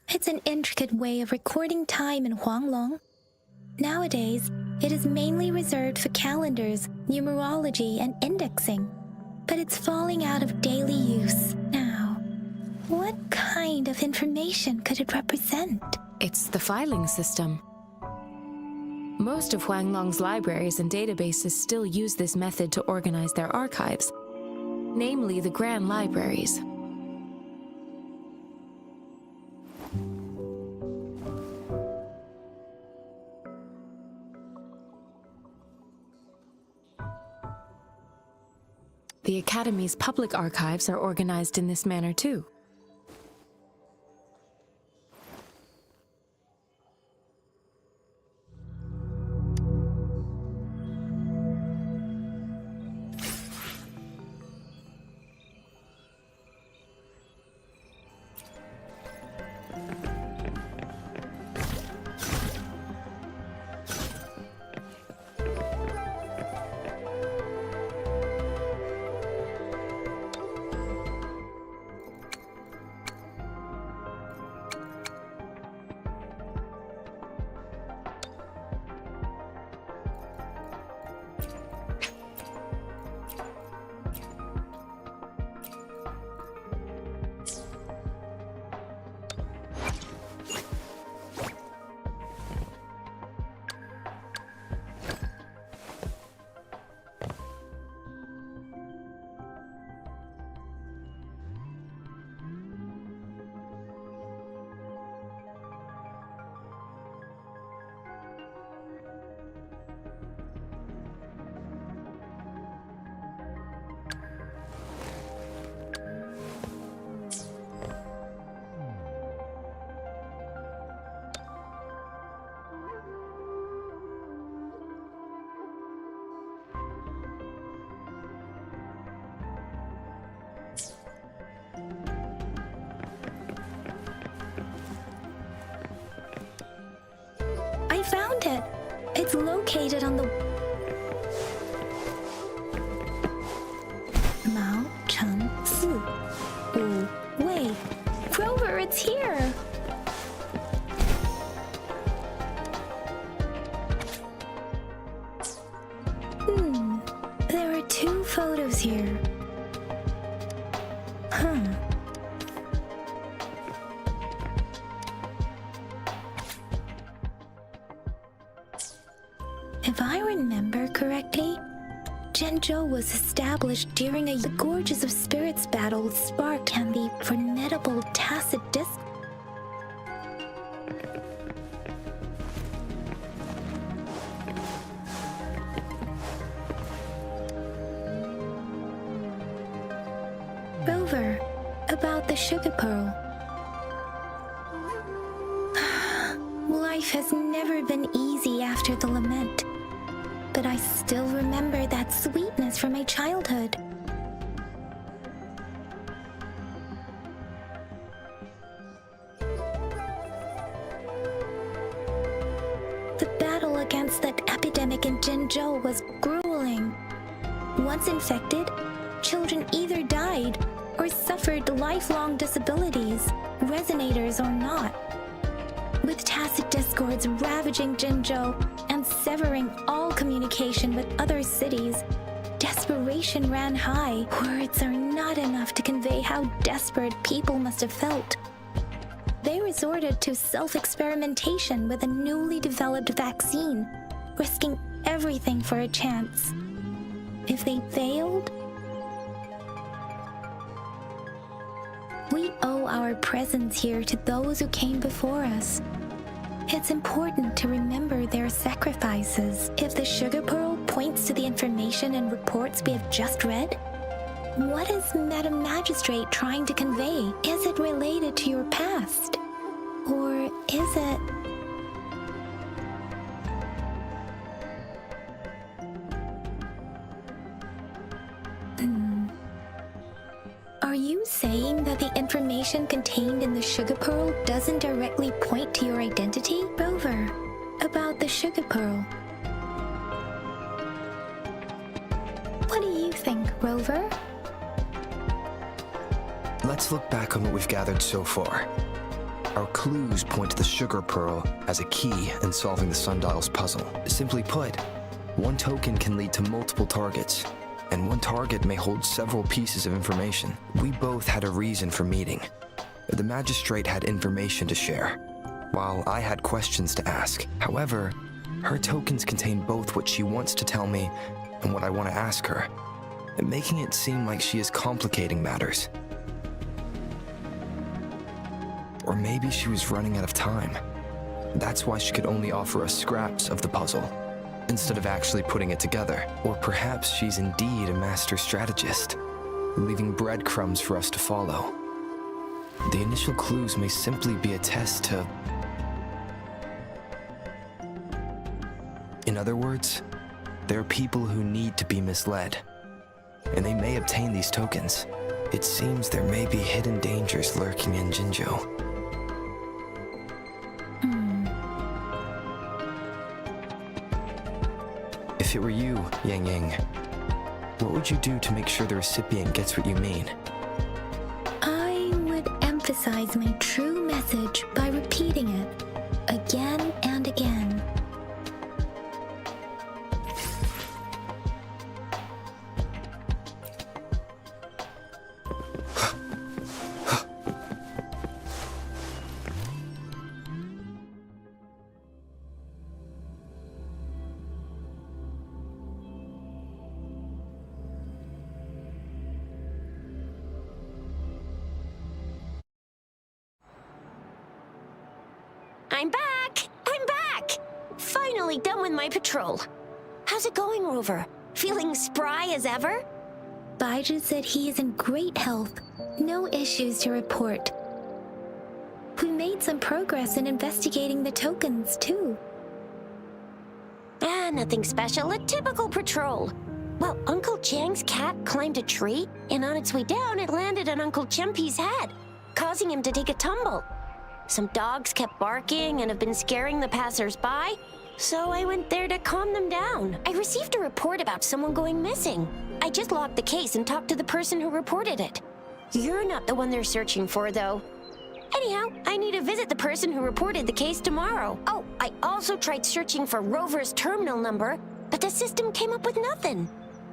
It's an intricate way of recording time in Huanglong. Nowadays, it is mainly reserved for calendars, numerology, and indexing. But it's falling out of daily use now. What kind of information could it represent?
It's the filing system. Most of Huanglong's libraries and databases still use this method to organize their archives, namely the Grand Libraries. The Academy's public archives are organized in this manner too.
I found it. It's located on the Mao Cheng Si Wu Wei. Grover, it's here. There are 2 photos here. If I remember correctly, Zhenzhou was established during the Gorges of Spirits battle sparked and the formidable Tacit Disc. Rover, about the sugar pearl. Life has never been easy after the lament, but I still remember that sweetness from my childhood. The battle against that epidemic in Zhenzhou was grueling. Once infected, children either died or suffered lifelong disabilities, resonators or not. With tacit discords ravaging Zhenzhou and severing all communication with other cities, desperation ran high. Words are not enough to convey how desperate people must have felt. They resorted to self-experimentation with a newly developed vaccine, risking everything for a chance. If they failed, we owe our presence here to those who came before us. It's important to remember their sacrifices. If the sugar pearl points to the information and reports we have just read, what is Madam Magistrate trying to convey? Is it related to your past? Or is it... Are you saying that the information contained in the sugar pearl doesn't directly point to your identity? Rover, about the sugar pearl. What do you think, Rover?
Let's look back on what we've gathered so far. Our clues point to the sugar pearl as a key in solving the sundial's puzzle. Simply put, one token can lead to multiple targets, and one target may hold several pieces of information. We both had a reason for meeting. The magistrate had information to share, while I had questions to ask. However, Her tokens contain both what she wants to tell me and what I want to ask her, making it seem like she is complicating matters. Or maybe she was running out of time. That's why she could only offer us scraps of the puzzle, instead of actually putting it together. Or perhaps she's indeed a master strategist, leaving breadcrumbs for us to follow. The initial clues may simply be a test to... In other words, there are people who need to be misled, and they may obtain these tokens. It seems there may be hidden dangers lurking in Jinzhou. If it were you, Yang Yang, what would you do to make sure the recipient gets what you mean?
I would emphasize my true message by repeating it again and again.
I'm back! I'm back! Finally done with my patrol. How's it going, Rover? Feeling spry as ever?
Baizhi said he is in great health. No issues to report. We made some progress in investigating the tokens, too.
Nothing special. A typical patrol. Well, Uncle Chang's cat climbed a tree, and on its way down, it landed on Uncle Chempi's head, causing him to take a tumble. Some dogs kept barking and have been scaring the passers-by, so I went there to calm them down. I received a report about someone going missing. I just logged the case and talked to the person who reported it. You're not the one they're searching for, though. Anyhow, I need to visit the person who reported the case tomorrow. Oh, I also tried searching for Rover's terminal number, but the system came up with nothing.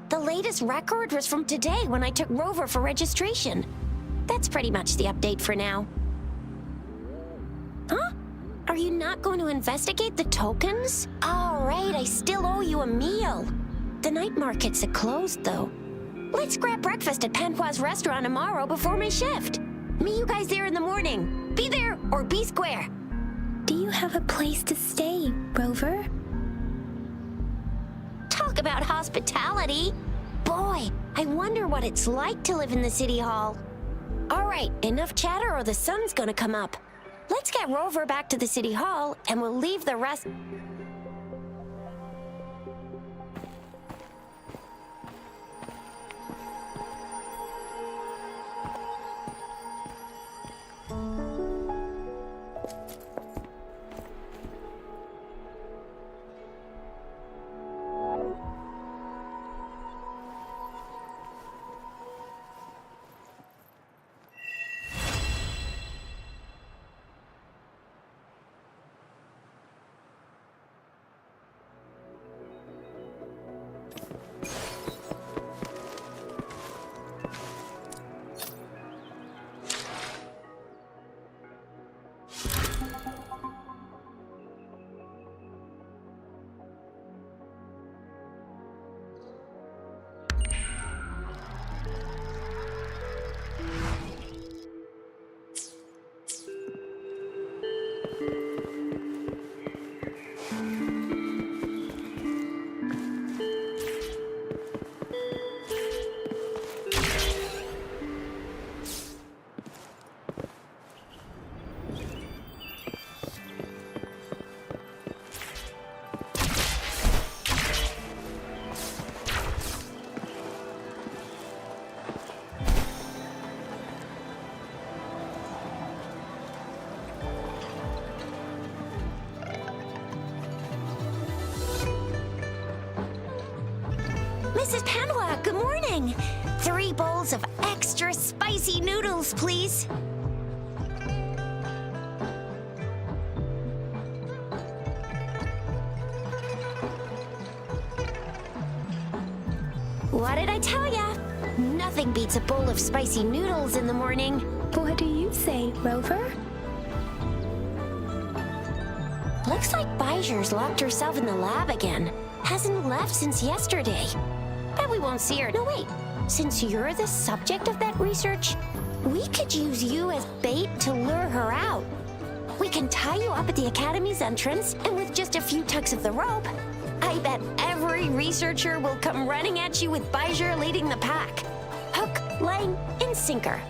The latest record was from today when I took Rover for registration. That's pretty much the update for now. Huh? Are you not going to investigate the tokens? All right, I still owe you a meal. The night markets are closed, though. Let's grab breakfast at Panhua's restaurant tomorrow before my shift. Meet you guys there in the morning. Be there or be square.
Do you have a place to stay, Rover?
Talk about hospitality. Boy, I wonder what it's like to live in the city hall. All right, enough chatter or the sun's gonna come up. Let's get Rover back to the city hall and we'll leave the rest... Mrs. Panhua, good morning. 3 bowls of extra spicy noodles, please. What did I tell ya? Nothing beats a bowl of spicy noodles in the morning.
What do you say, Rover?
Looks like Bijur's locked herself in the lab again. Hasn't left since yesterday. Bet we won't see her. No, wait. Since you're the subject of that research, we could use you as bait to lure her out. We can tie you up at the Academy's entrance, and with just a few tugs of the rope, I bet every researcher will come running at you with Bijur leading the pack. Hook, line, and sinker.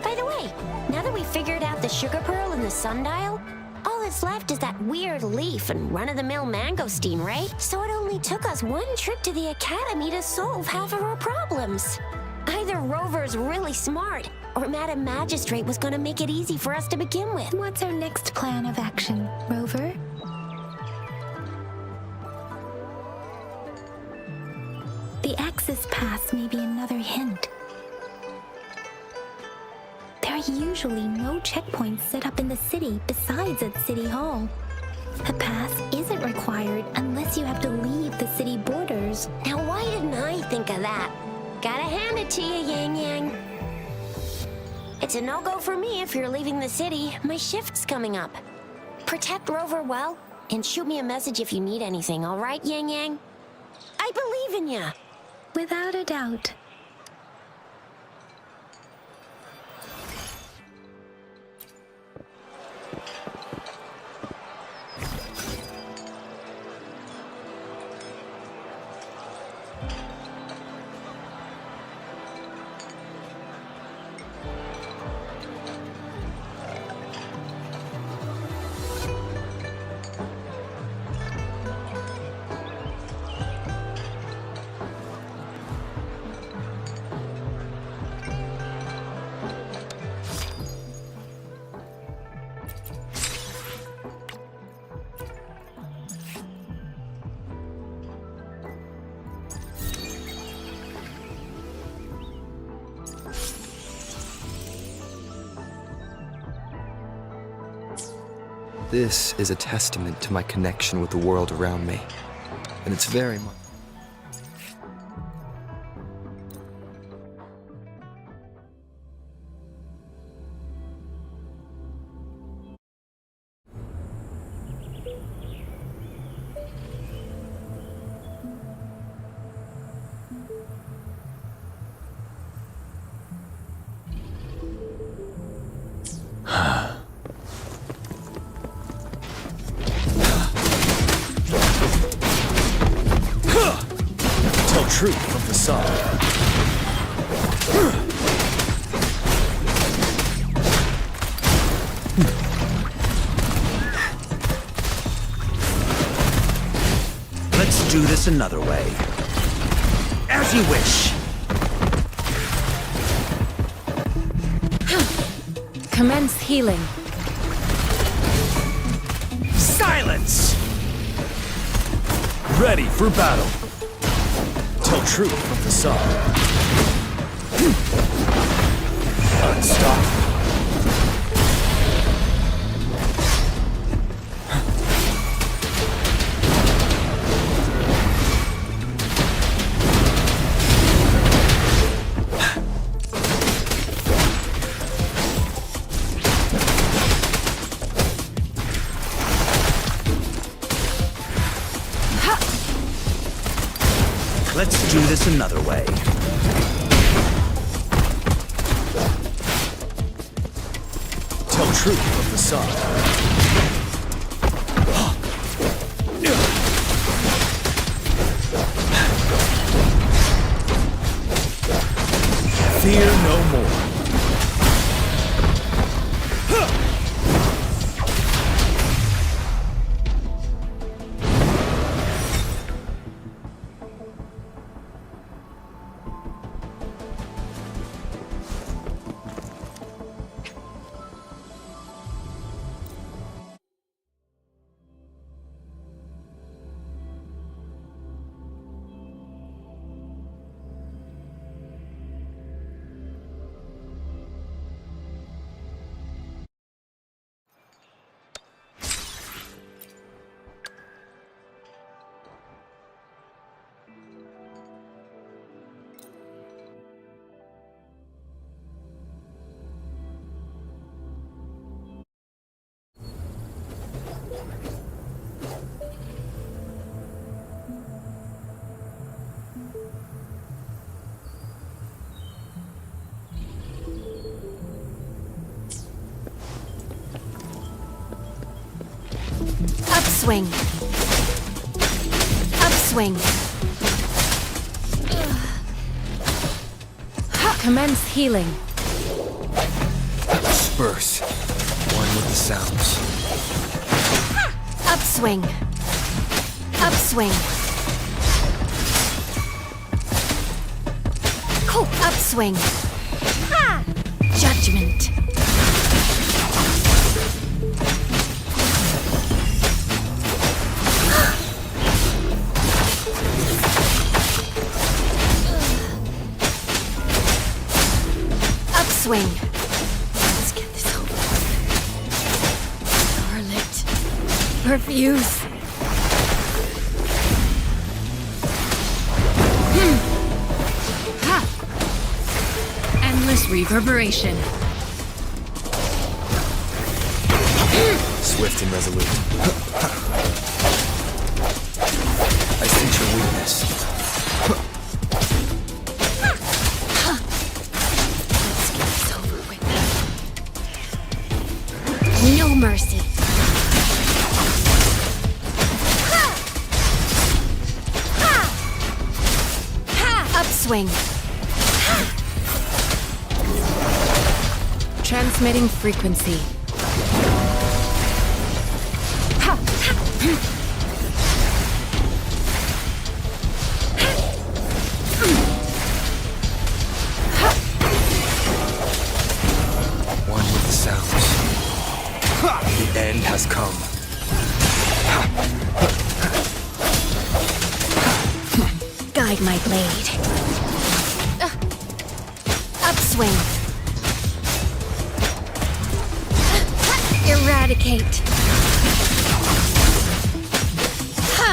By the way, now that we figured out the sugar pearl and the sundial, all that's left is that weird leaf and run-of-the-mill mangosteen, right? So it only took us one trip to the Academy to solve half of our problems. Either Rover's really smart, or Madam Magistrate was gonna make it easy for us to begin with.
What's our next plan of action, Rover? The Axis Pass may be another hint. There are usually no checkpoints set up in the city besides at City Hall. A pass isn't required unless you have to leave the city borders.
Now why didn't I think of that? Gotta hand it to you, Yang Yang. It's a no-go for me if you're leaving the city. My shift's coming up. Protect Rover well, and shoot me a message if you need anything, all right, Yang Yang? I believe in ya.
Without a doubt.
This is a testament to my connection with the world around me, and it's very much...
Truth from facade. Let's do this another way. As you wish.
Commence healing.
Silence! Ready for battle. Tell truth from facade. Unstoppable. Let's do this another way. Tell truth from facade. Fear no more.
Upswing. Upswing.
Commence healing.
Disperse. One with the sounds.
Upswing. Upswing. Upswing. Ha! Judgment. Upswing. Let's get this over with. Scarlet. Perfuse.
Endless reverberation.
Swift and resolute. I sense your weakness.
Let's get this over with. No mercy. Upswing.
Transmitting frequency.
One with the sounds. The end has come.
Guide my blade. Upswing. Eradicate. Ha!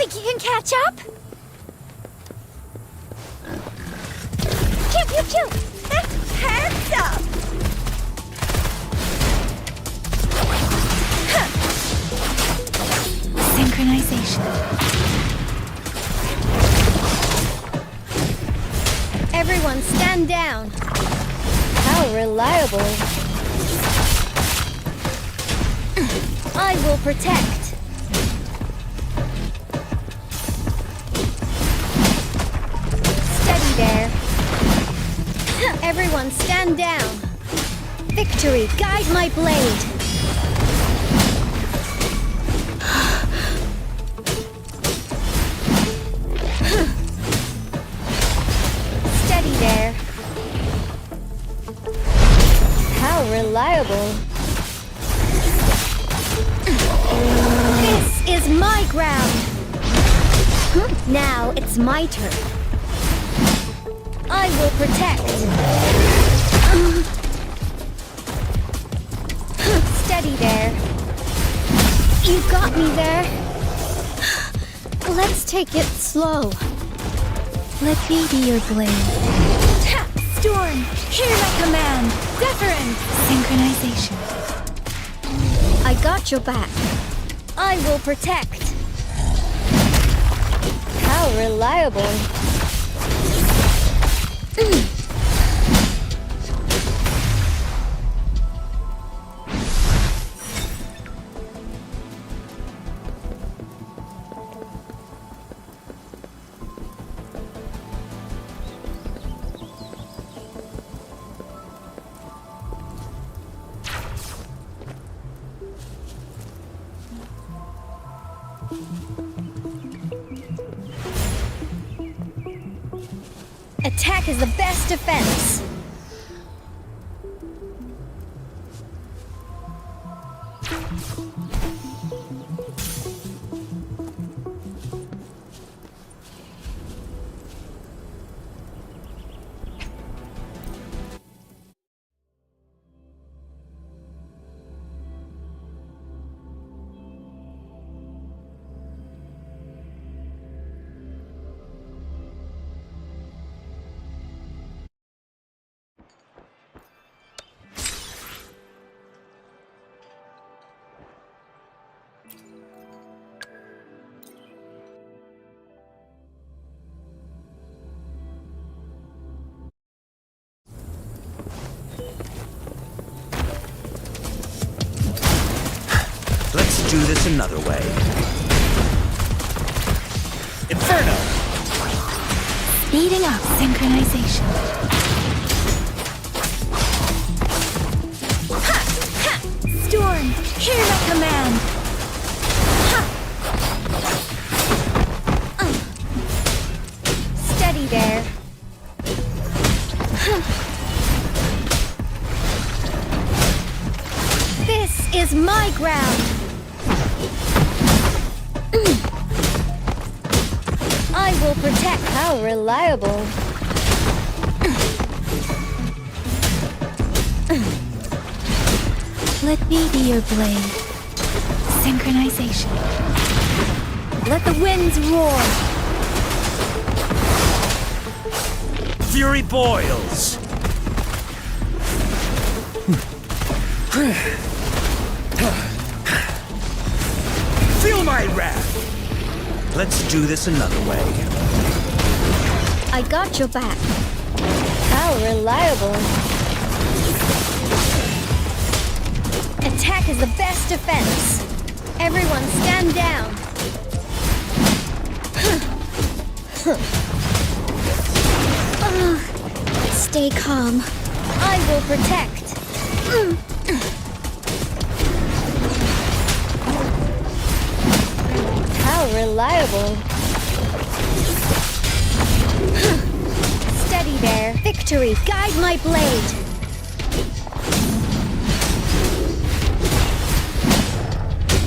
Think you can catch up? Pew, pew, pew! Hands up!
Synchronization.
Everyone stand down. How reliable. I will protect. Steady there. Everyone stand down. Victory, guide my blade. Steady there. How reliable. This is my ground. Now it's my turn. I will protect. Steady there. You got me there. Let's take it slow.
Let me be your blade.
Storm, hear my command. Deferent.
Synchronization.
I got your back. I will protect. How reliable. Attack is the best defense.
Let's do this another way. Inferno!
Speeding up synchronization. Storm, hear my command.
Steady there. This is my ground. I will protect. How reliable.
Let me be your blade. Synchronization.
Let the winds roar.
Fury boils! Feel my wrath! Let's do this another way.
I got your back. How reliable. Attack is the best defense. Everyone stand down. Stay calm. I will protect. How reliable. Steady there. Victory. Guide my blade.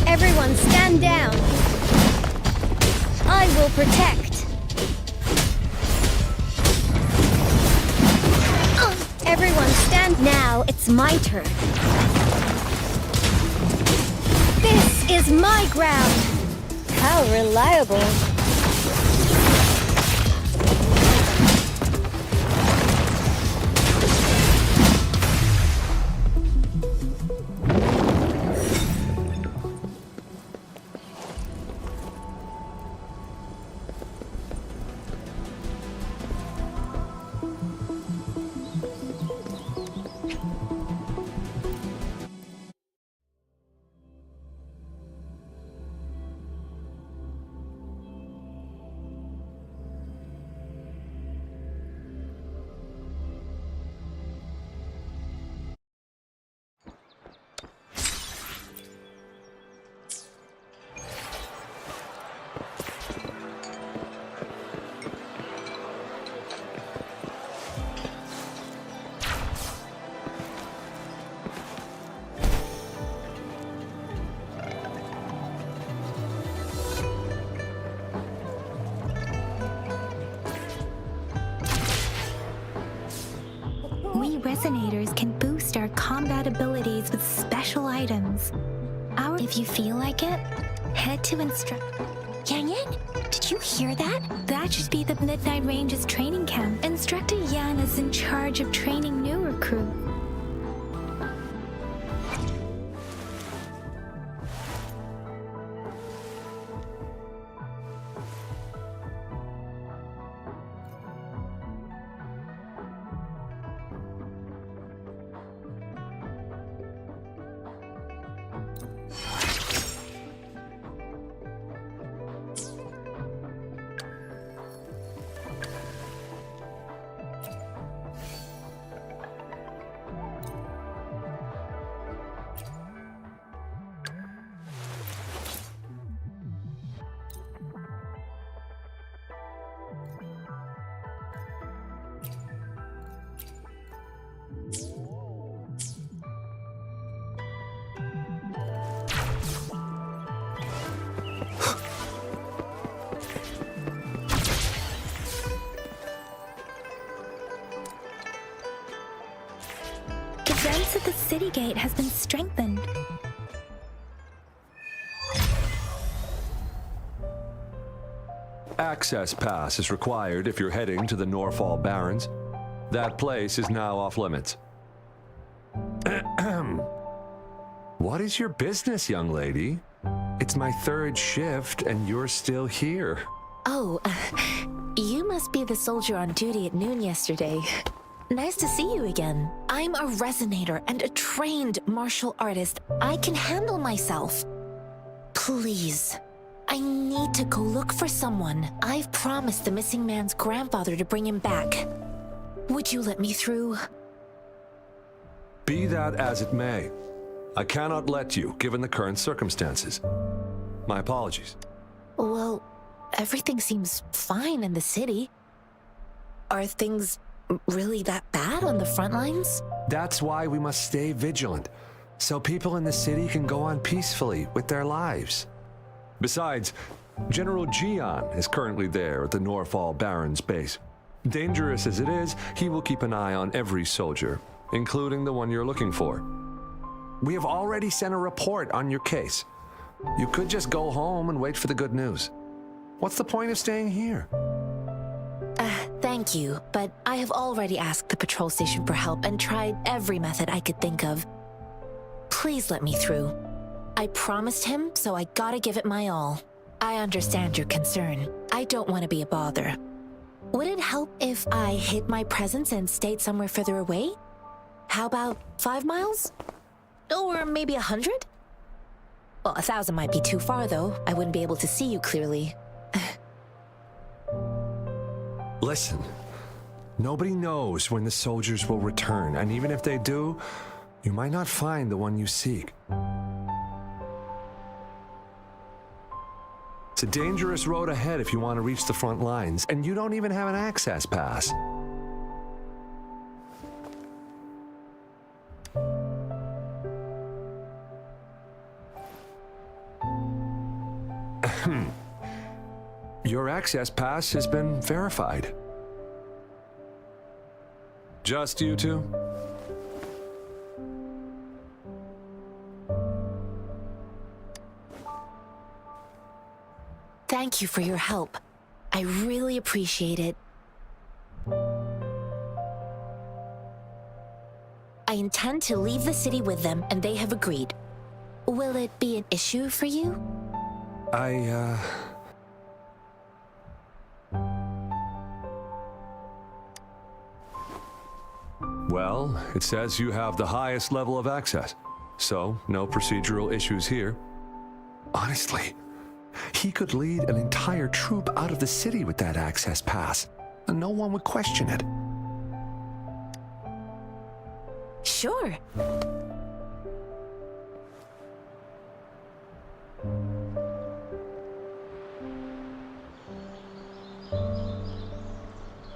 Everyone stand down. I will protect. Everyone stand now. It's my turn. This is my ground. How reliable.
We resonators can boost our combat abilities with special items. If you feel like it, head to instruct.
Yang Yang, did you hear that?
That should be the Midnight Ranges training camp. Instructor Yan is in charge of training new recruits. defense of the city gate has been strengthened.
Access pass is required if you're heading to the Norfall Barrens. That place is now off limits. What is your business, young lady? It's my third shift and you're still here.
Oh, you must be the soldier on duty at noon yesterday. Nice to see you again. I'm a resonator and a trained martial artist. I can handle myself. Please, I need to go look for someone. I've promised the missing man's grandfather to bring him back. Would you let me through?
Be that as it may, I cannot let you, given the current circumstances. My apologies.
Well, everything seems fine in the city. Are things really that bad on the front lines?
That's why we must stay vigilant, so people in the city can go on peacefully with their lives. Besides, General Jian is currently there at the Norfall Barrens base. Dangerous as it is, he will keep an eye on every soldier, including the one you're looking for. We have already sent a report on your case. You could just go home and wait for the good news. What's the point of staying here?
Thank you, but I have already asked the patrol station for help and tried every method I could think of. Please let me through. I promised him, so I gotta give it my all. I understand your concern. I don't want to be a bother. Would it help if I hid my presence and stayed somewhere further away? How about 5 miles? Or maybe 100? Well, 1,000 might be too far, though. I wouldn't be able to see you clearly.
Listen, nobody knows when the soldiers will return, and even if they do, you might not find the one you seek. It's a dangerous road ahead if you want to reach the front lines, and you don't even have an access pass. Your access pass has been verified. Just you two?
Thank you for your help. I really appreciate it. I intend to leave the city with them, and they have agreed. Will it be an issue for you?
Well, it says you have the highest level of access, so no procedural issues here. Honestly, he could lead an entire troop out of the city with that access pass, and no one would question it.
Sure.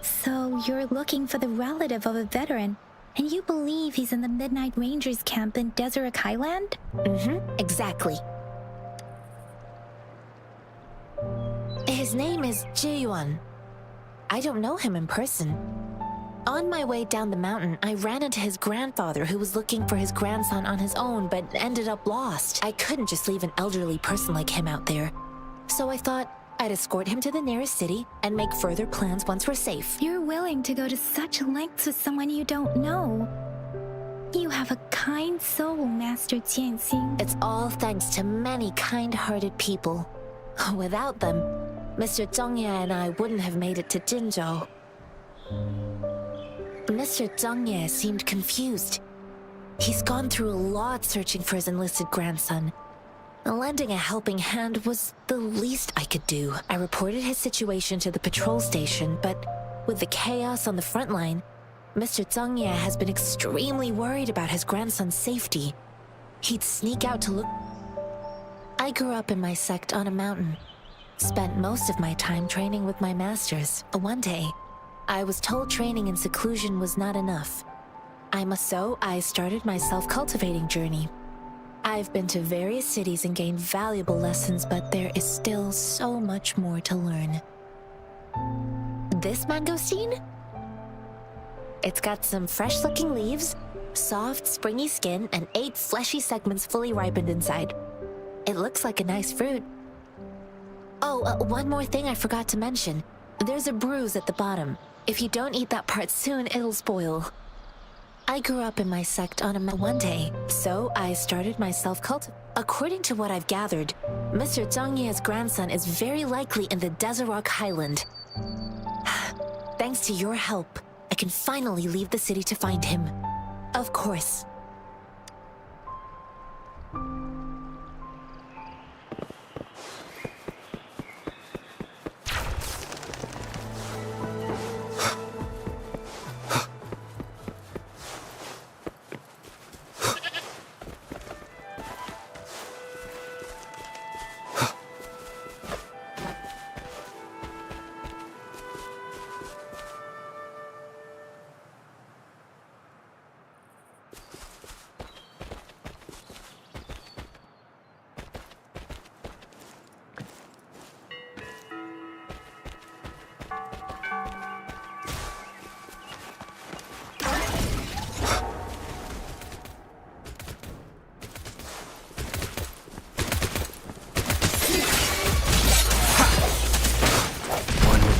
So you're looking for the relative of a veteran, and you believe he's in the Midnight Rangers camp in Desert Highland?
Exactly. His name is Ji-yuan. I don't know him in person. On my way down the mountain, I ran into his grandfather who was looking for his grandson on his own but ended up lost. I couldn't just leave an elderly person like him out there. So I thought I'd escort him to the nearest city and make further plans once we're safe.
You're willing to go to such lengths with someone you don't know. You have a kind soul, Master Jianxing.
It's all thanks to many kind-hearted people. Without them, Mr. Zhengye and I wouldn't have made it to Jinzhou. Mr. Zhengye seemed confused. He's gone through a lot searching for his enlisted grandson. Lending a helping hand was the least I could do. I reported his situation to the patrol station, but with the chaos on the front line, Mr. Zhengye has been extremely worried about his grandson's safety. He'd sneak out to look. I grew up in my sect on a mountain. Spent most of my time training with my masters. One day, I was told training in seclusion was not enough. So I started my self-cultivating journey. I've been to various cities and gained valuable lessons, but there is still so much more to learn. This mangosteen? It's got some fresh-looking leaves,
Soft, springy skin and 8 fleshy segments fully ripened inside. It looks like a nice fruit. Oh, one more thing I forgot to mention. There's a bruise at the bottom. If you don't eat that part soon, it'll spoil. I grew up in my sect on a one day, so I started my self-cult. According to what I've gathered, Mr. Zhang Ye's grandson is very likely in the Desert Highland. Thanks to your help, I can finally leave the city to find him. Of course.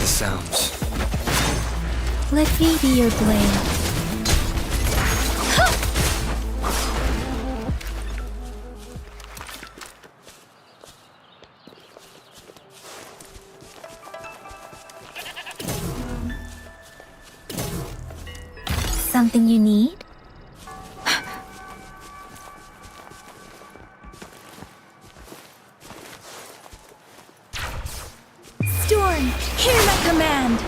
Sounds.
Let me be your blade. Something you need? Storm, hear my command!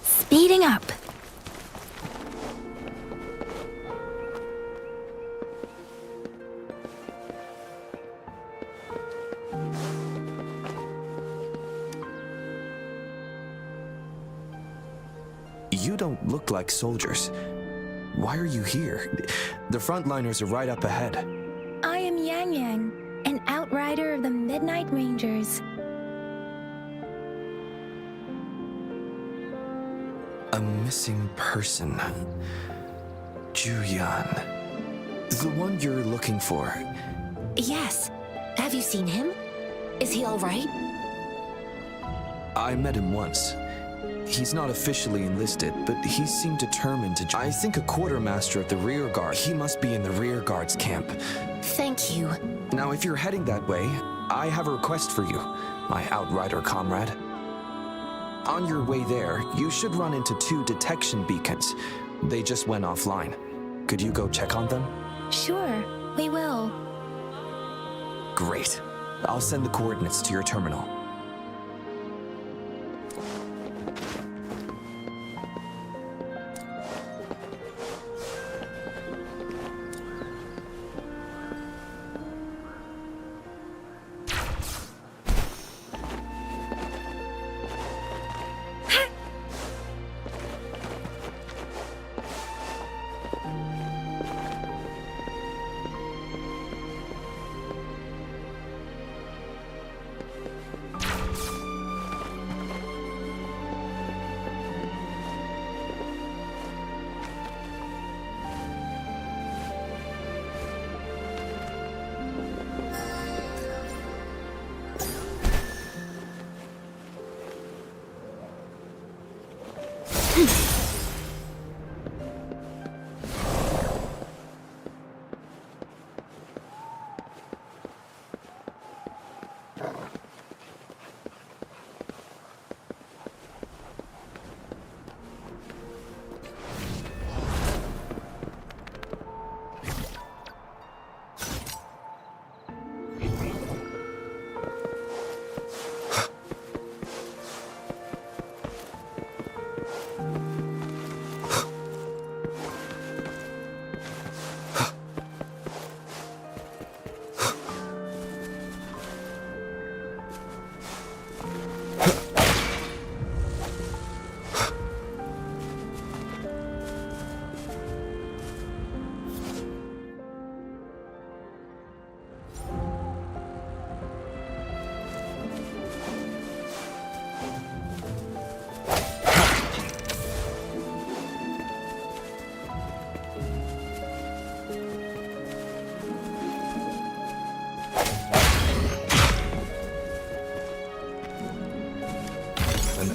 Speeding up.
You don't look like soldiers. Why are you here? The frontliners are right up ahead.
I am Yang Yang, an outrider of the Midnight Rangers.
A missing person. Juyan. The one you're looking for.
Yes. Have you seen him? Is he all right?
I met him once. He's not officially enlisted, but he seemed determined to... I think a quartermaster of the rear guard. He must be in the rear guard's camp.
Thank you.
Now, if you're heading that way, I have a request for you, my outrider comrade. On your way there, you should run into 2 detection beacons. They just went offline. Could you go check on them?
Sure, we will.
Great. I'll send the coordinates to your terminal.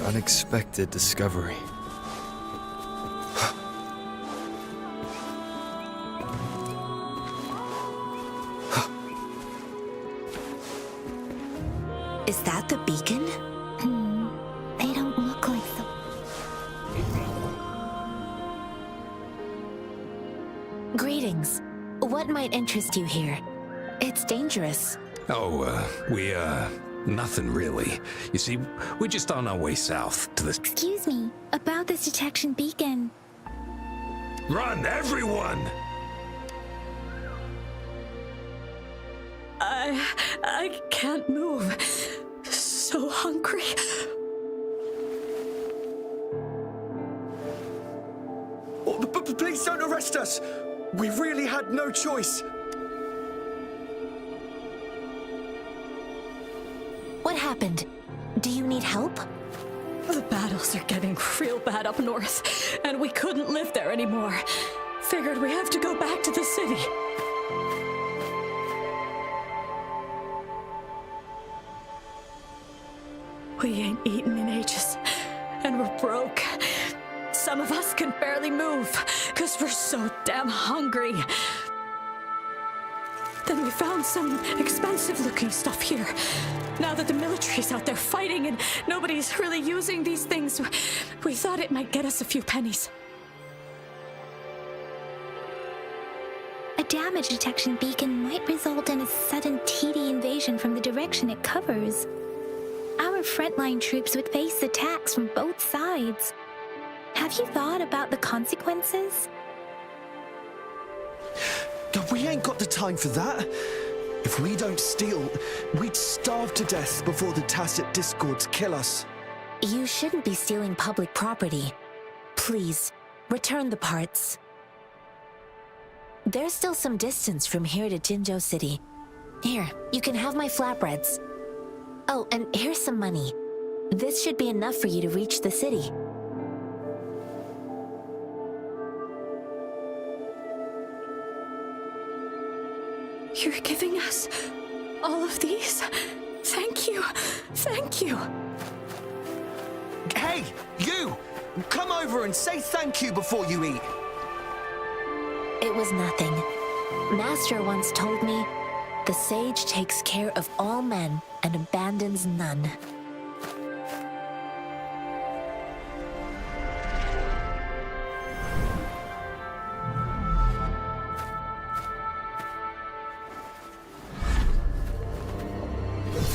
unexpected discovery.
Is that the beacon? They don't look like the... Greetings. What might interest you here? It's dangerous.
Nothing really. You see, we're just on our way south to this...
Excuse me, about this detection beacon.
Run, everyone!
I can't move. So hungry.
Please don't arrest us! We really had no choice.
What happened? Do you need help?
The battles are getting real bad up north, and we couldn't live there anymore. Figured we have to go back to the city. We ain't eaten in ages, and we're broke. Some of us can barely move, because we're so damn hungry. Then we found some expensive-looking stuff here. Now that the military's out there fighting and nobody's really using these things, we thought it might get us a few pennies.
A damage detection beacon might result in a sudden TD invasion from the direction it covers. Our frontline troops would face attacks from both sides. Have you thought about the consequences?
We ain't got the time for that. If we don't steal, we'd starve to death before the tacit discords kill us.
You shouldn't be stealing public property. Please, return the parts. There's still some distance from here to Jinzhou City. Here, you can have my flatbreads. Oh, and here's some money. This should be enough for you to reach the city.
You're giving us all of these? Thank you. Thank you.
Hey, you! Come over and say thank you before you eat.
It was nothing. Master once told me, the sage takes care of all men and abandons none.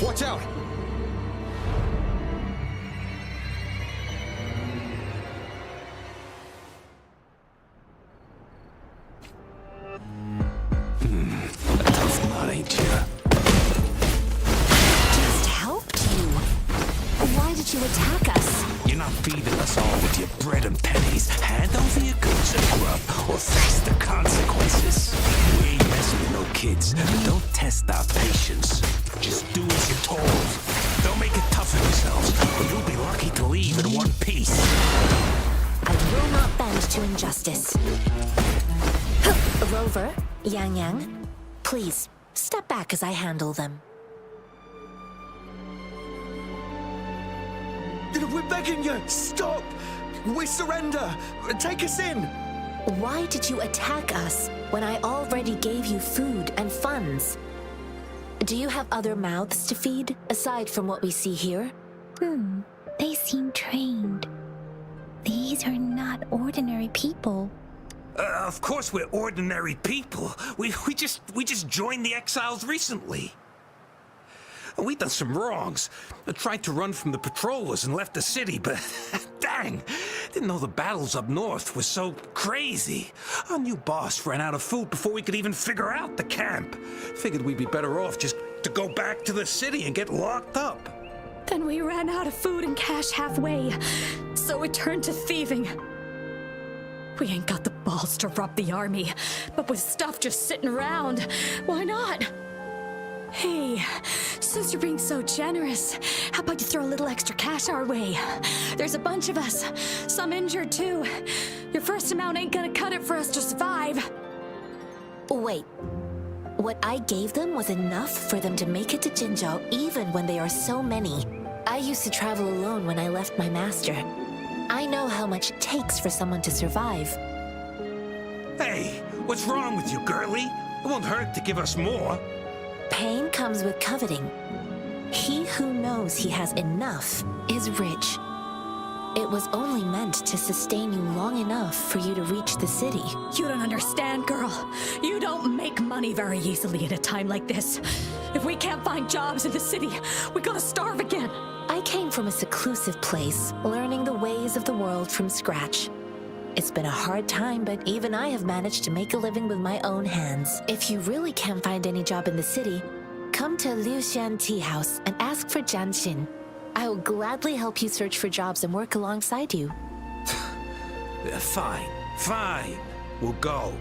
Watch out!
A tough nut, ain't you?
Just helped you. Why did you attack us?
You're not feeding us all with your bread and pennies. Hand over your goods and grub, or face the consequences. We ain't messing with no kids. Don't test our patience. Just do as you're told. Don't make it tough on yourselves, or you'll be lucky to leave in one piece.
I will not bend to injustice. Rover, Yang Yang, please, step back as I handle them.
We're begging you, stop! We surrender! Take us in!
Why did you attack us when I already gave you food and funds? Do you have other mouths to feed, aside from what we see here? They seem trained. These are not ordinary people.
Of course we're ordinary people. We just joined the exiles recently. We done some wrongs. I tried to run from the patrollers and left the city, but dang, didn't know the battles up north were so crazy. Our new boss ran out of food before we could even figure out the camp. Figured we'd be better off just to go back to the city and get locked up.
Then we ran out of food and cash halfway, so we turned to thieving. We ain't got the balls to rob the army, but with stuff just sitting around, why not? Hey, since you're being so generous, how about you throw a little extra cash our way? There's a bunch of us, some injured too. Your first amount ain't gonna cut it for us to survive.
Wait, what I gave them was enough for them to make it to Jinzhou even when they are so many. I used to travel alone when I left my master. I know how much it takes for someone to survive.
Hey, what's wrong with you, girlie? It won't hurt to give us more.
Pain comes with coveting. He who knows he has enough is rich. It was only meant to sustain you long enough for you to reach the city.
You don't understand, girl. You don't make money very easily at a time like this. If we can't find jobs in the city, we're gonna starve again.
I came from a seclusive place, learning the ways of the world from scratch. It's been a hard time, but even I have managed to make a living with my own hands. If you really can't find any job in the city, come to Liu Xian Tea House and ask for Jian Xin. I will gladly help you search for jobs and work alongside you.
Fine. We'll go.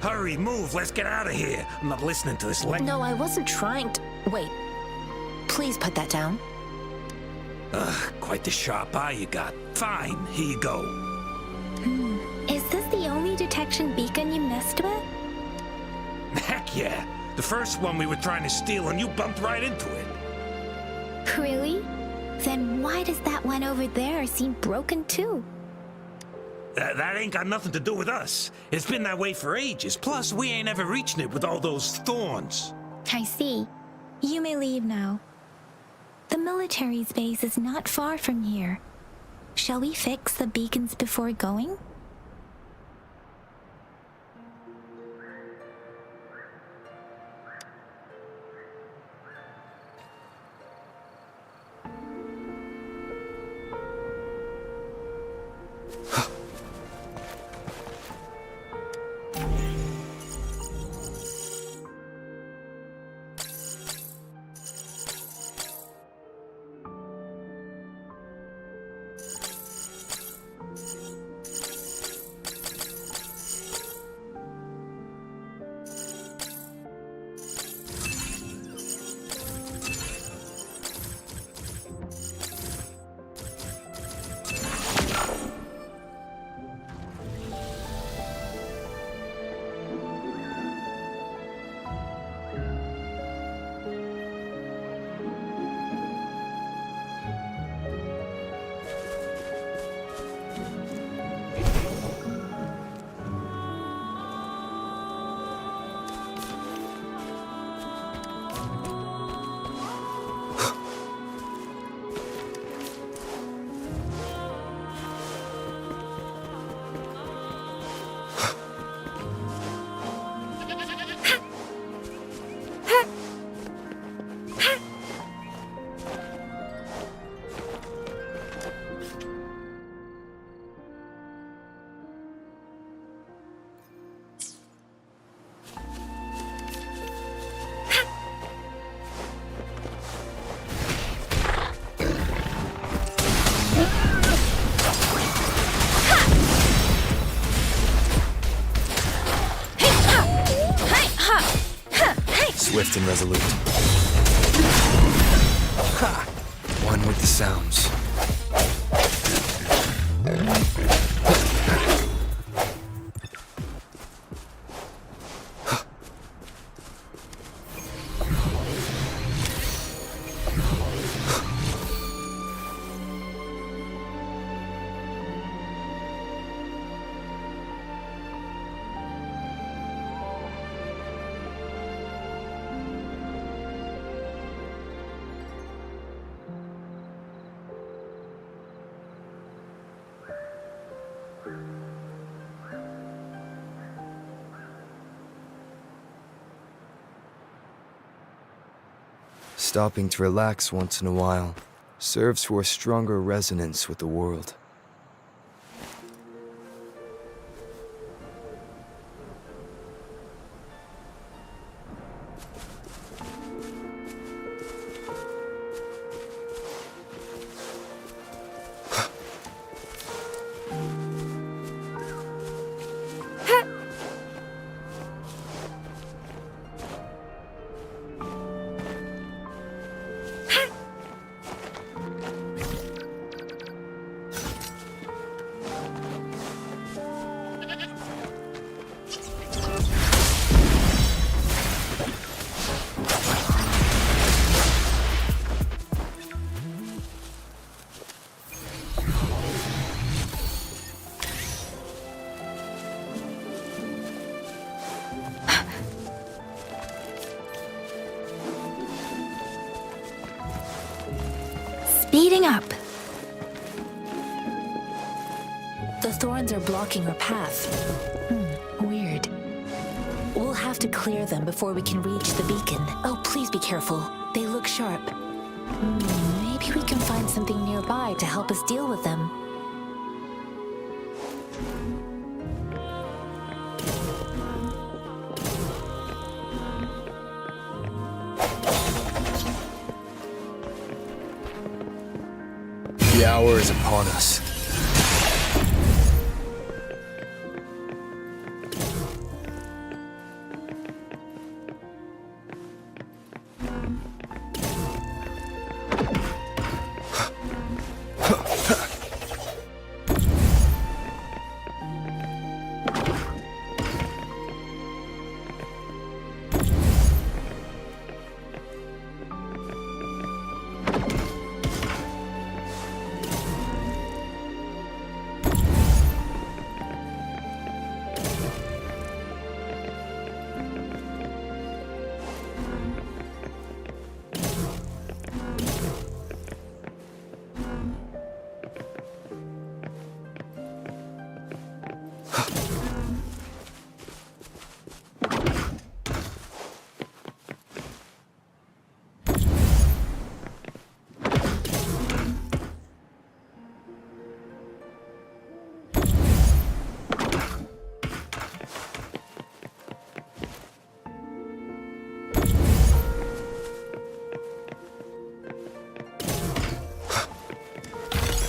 Hurry, move, let's get out of here. I'm not listening to this
No, I wasn't trying to... Wait. Please put that down.
Quite the sharp eye you got. Fine, here you go.
Is this the only detection beacon you messed with?
Heck yeah. The first one we were trying to steal and you bumped right into it.
Really? Then why does that one over there seem broken too?
That ain't got nothing to do with us. It's been that way for ages. Plus, we ain't ever reaching it with all those thorns.
I see. You may leave now. The military's base is not far from here. Shall we fix the beacons before going?
Swift and resolute. Ha! One with the sounds. Stopping to relax once in a while serves for a stronger resonance with the world.
Speeding up.
The thorns are blocking our path. Weird. We'll have to clear them before we can reach the beacon. Oh, please be careful. They look sharp. Maybe we can find something nearby to help us deal with them.
The hour is upon us.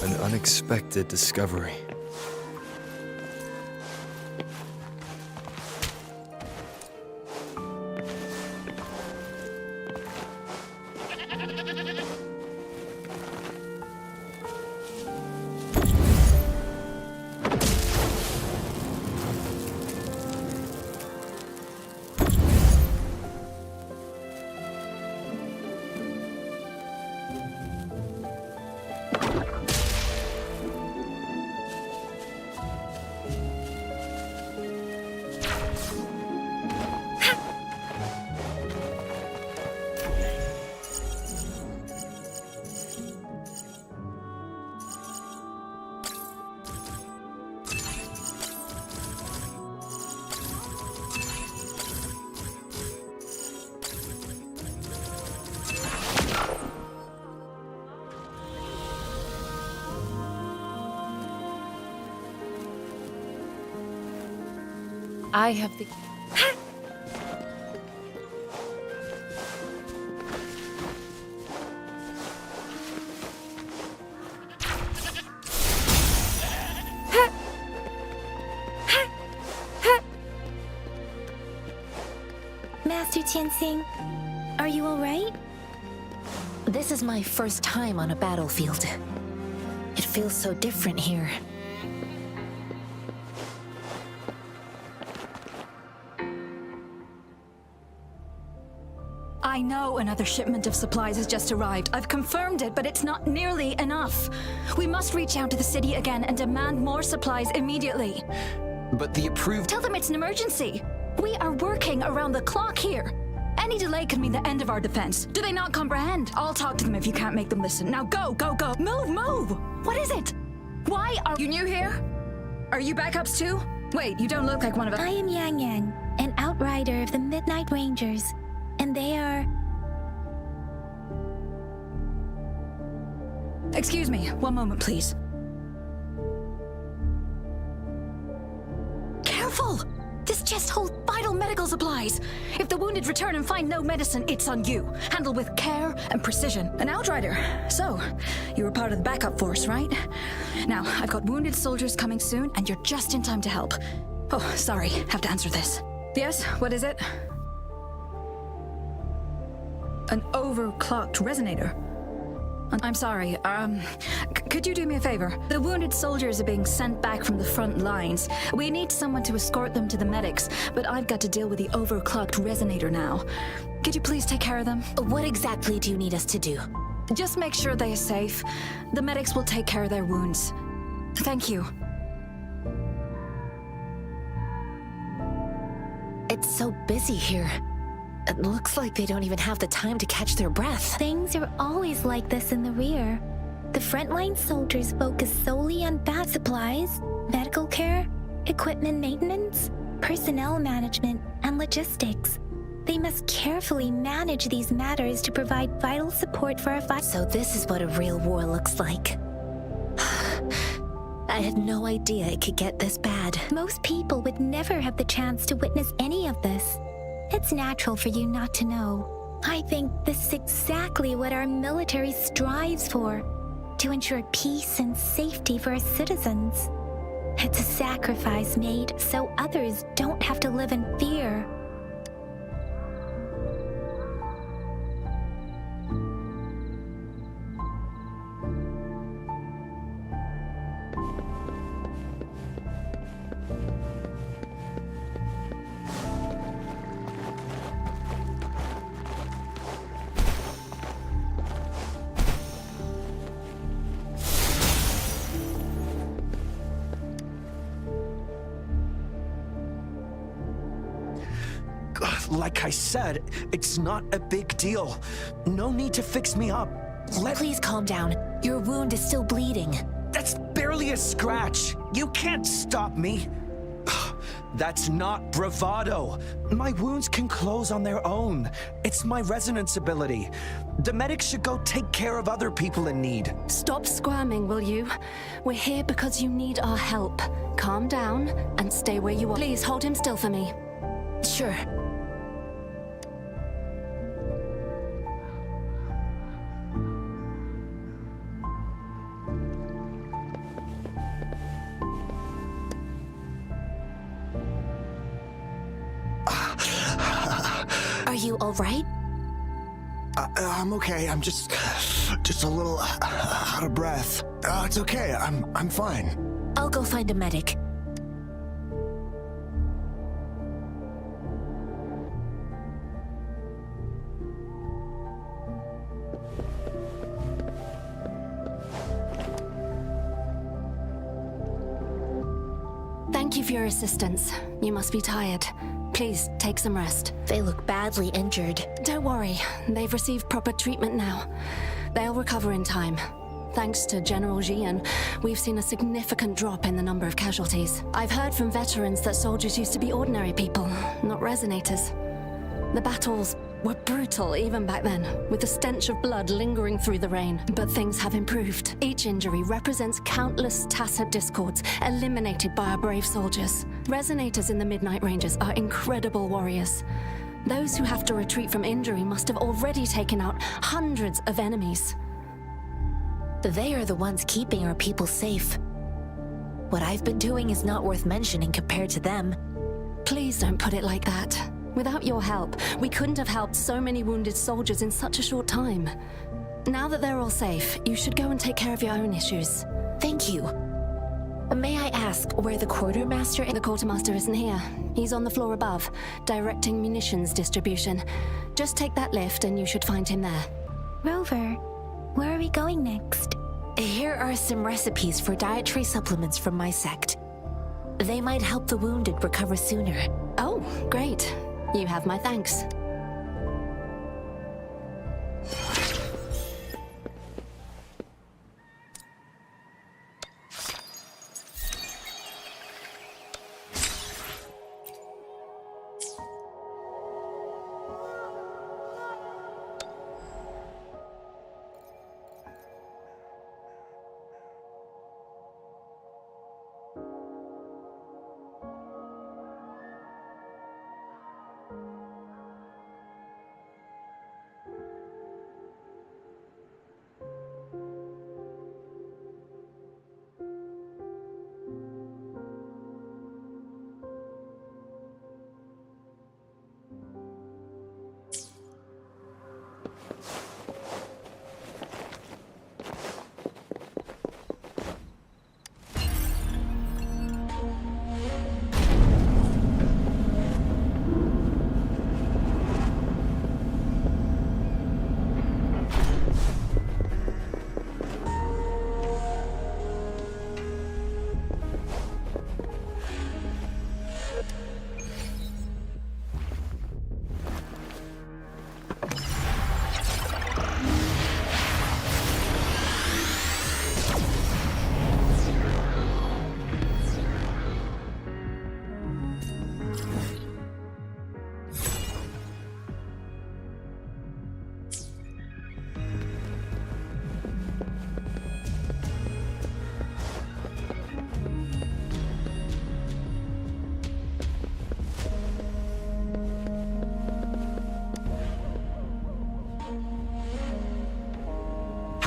An unexpected discovery.
I have the...
Master Tianxing, are you alright?
This is my first time on a battlefield. It feels so different here.
I know another shipment of supplies has just arrived. I've confirmed it, but it's not nearly enough. We must reach out to the city again and demand more supplies immediately.
But the approved...
Tell them it's an emergency. We are working around the clock here. Any delay could mean the end of our defense. Do they not comprehend? I'll talk to them if you can't make them listen. Now go, go, go. Move, move! What is it? Why are you new here? Are you backups too? Wait, you don't look like one of us.
I am Yang Yang, an outrider of the Midnight Rangers, and they are...
Excuse me, one moment, please. Careful! This chest holds vital medical supplies. If the wounded return and find no medicine, it's on you. Handle with care and precision. An outrider. So, you were part of the backup force, right? Now, I've got wounded soldiers coming soon, and you're just in time to help. Oh, sorry, have to answer this. Yes, what is it? An overclocked resonator. I'm sorry, could you do me a favor? The wounded soldiers are being sent back from the front lines. We need someone to escort them to the medics, but I've got to deal with the overclocked resonator now. Could you please take care of them?
What exactly do you need us to do?
Just make sure they are safe. The medics will take care of their wounds. Thank you.
It's so busy here. It looks like they don't even have the time to catch their breath.
Things are always like this in the rear. The frontline soldiers focus solely on bat supplies, medical care, equipment maintenance, personnel management, and logistics. They must carefully manage these matters to provide vital support for our fight.
So this is what a real war looks like. I had no idea it could get this bad.
Most people would never have the chance to witness any of this. It's natural for you not to know. I think this is exactly what our military strives for, to ensure peace and safety for our citizens. It's a sacrifice made so others don't have to live in fear.
Like I said, it's not a big deal. No need to fix me up.
Please calm down. Your wound is still bleeding.
That's barely a scratch. You can't stop me. That's not bravado. My wounds can close on their own. It's my resonance ability. The medics should go take care of other people in need.
Stop squirming, will you? We're here because you need our help. Calm down and stay where you are. Please hold him still for me.
Sure. Are you all right?
I'm okay. I'm just a little out of breath. It's okay. I'm fine.
I'll go find a medic.
Thank you for your assistance. You must be tired. Please, take some rest.
They look badly injured.
Don't worry. They've received proper treatment now. They'll recover in time. Thanks to General Jian, we've seen a significant drop in the number of casualties. I've heard from veterans that soldiers used to be ordinary people, not resonators. The battles were brutal even back then, with the stench of blood lingering through the rain. But things have improved. Each injury represents countless tacit discords eliminated by our brave soldiers. Resonators in the Midnight Rangers are incredible warriors. Those who have to retreat from injury must have already taken out hundreds of enemies.
They are the ones keeping our people safe. What I've been doing is not worth mentioning compared to them.
Please don't put it like that. Without your help, we couldn't have helped so many wounded soldiers in such a short time. Now that they're all safe, you should go and take care of your own issues.
Thank you. May I ask where the quartermaster is?
The quartermaster isn't here. He's on the floor above, directing munitions distribution. Just take that lift and you should find him there.
Rover, where are we going next?
Here are some recipes for dietary supplements from my sect. They might help the wounded recover sooner.
Oh, great. You have my thanks.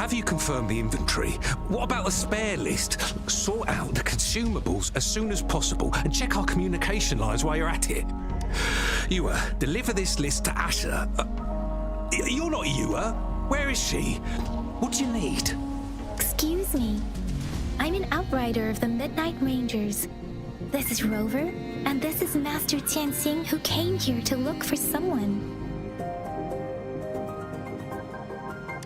have you confirmed the inventory? What about the spare list? Sort out the consumables as soon as possible and check our communication lines while you're at it. Yua, deliver this list to Asher. You're not Yua. Where is she? What do you need?
Excuse me. I'm an outrider of the Midnight Rangers. This is Rover, and this is Master Tianxing, who came here to look for someone.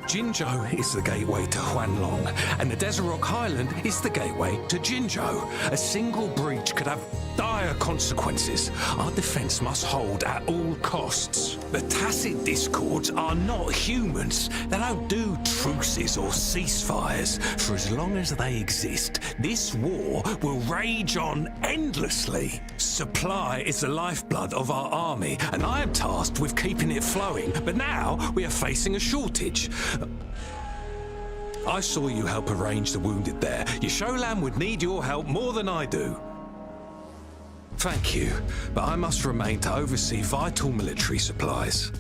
Jinzhou is the gateway to Huanlong, and the Desert Rock Highland is the gateway to Jinzhou. A single breach could have dire consequences. Our defense must hold at all costs. The tacit discords are not humans. They don't do truces or ceasefires. For as long as they exist, this war will rage on endlessly. Supply is the lifeblood of our army, and I am tasked with keeping it flowing. But now we are facing a shortage. I saw you help arrange the wounded there. Yasholan would need your help more than I do. Thank you, but I must remain to oversee vital military supplies.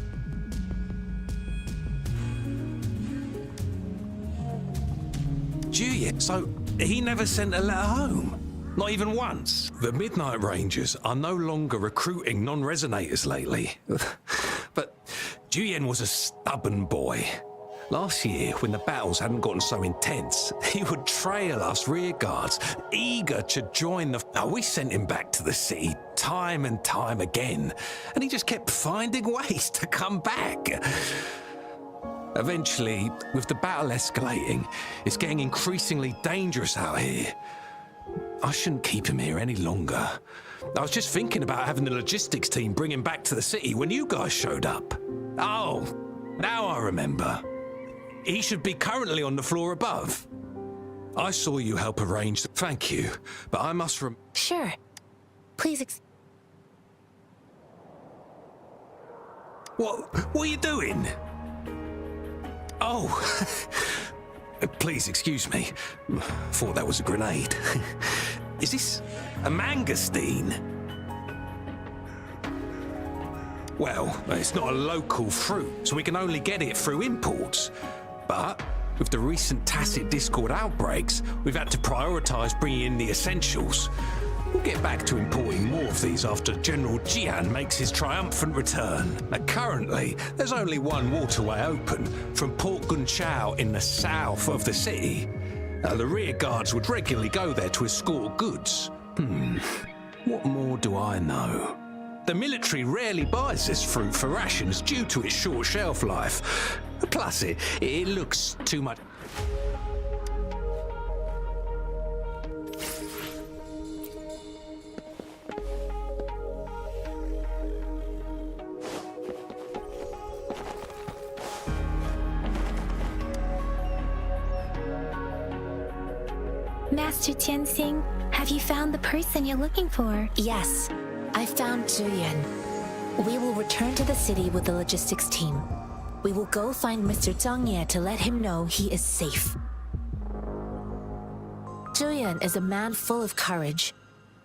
Juliet, so he never sent a letter home? Not even once? The Midnight Rangers are no longer recruiting non-resonators lately. But Julian was a stubborn boy. Last year, when the battles hadn't gotten so intense, he would trail us rearguards, eager to join the... Now, we sent him back to the city time and time again, and he just kept finding ways to come back. Eventually, with the battle escalating, it's getting increasingly dangerous out here. I shouldn't keep him here any longer. I was just thinking about having the logistics team bring him back to the city when you guys showed up. Oh, now I remember. He should be currently on the floor above. I saw you help arrange... Thank you, but I must
Sure. Please
What are you doing? Oh, please excuse me. Thought that was a grenade. Is this a mangosteen? Well, it's not a local fruit, so we can only get it through imports. But with the recent tacit discord outbreaks, we've had to prioritize bringing in the essentials. We'll get back to importing more of these after General Jian makes his triumphant return. And currently, there's only one waterway open from Port Gunchao in the south of the city. The rear guards would regularly go there to escort goods. What more do I know? The military rarely buys this fruit for rations due to its short shelf life. Plus, it looks too much...
Master Tianxing, have you found the person you're looking for?
Yes, I found Julian. We will return to the city with the logistics team. We will go find Mr. Zhang Ye to let him know he is safe. Julian is a man full of courage.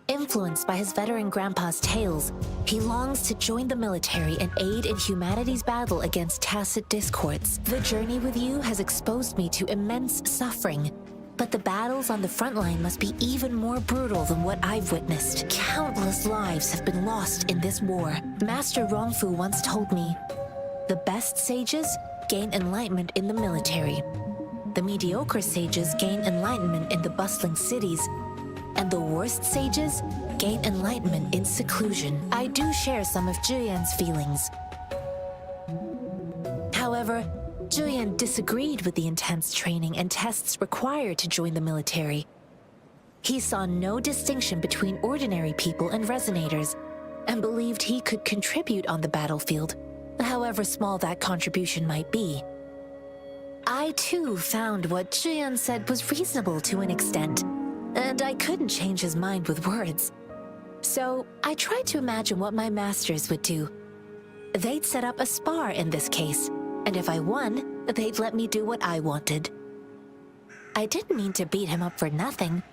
Influenced by his veteran grandpa's tales, he longs to join the military and aid in humanity's battle against tacit discords. The journey with you has exposed me to immense suffering, but the battles on the front line must be even more brutal than what I've witnessed. Countless lives have been lost in this war. Master Rongfu once told me, the best sages gain enlightenment in the military. The mediocre sages gain enlightenment in the bustling cities, and the worst sages gain enlightenment in seclusion. I do share some of Julian's feelings. However, Julian disagreed with the intense training and tests required to join the military. He saw no distinction between ordinary people and resonators, and believed he could contribute on the battlefield, however small that contribution might be. I too found what Julian said was reasonable to an extent, and I couldn't change his mind with words. So I tried to imagine what my masters would do. They'd set up a spar in this case, and if I won, they'd let me do what I wanted. I didn't mean to beat him up for nothing.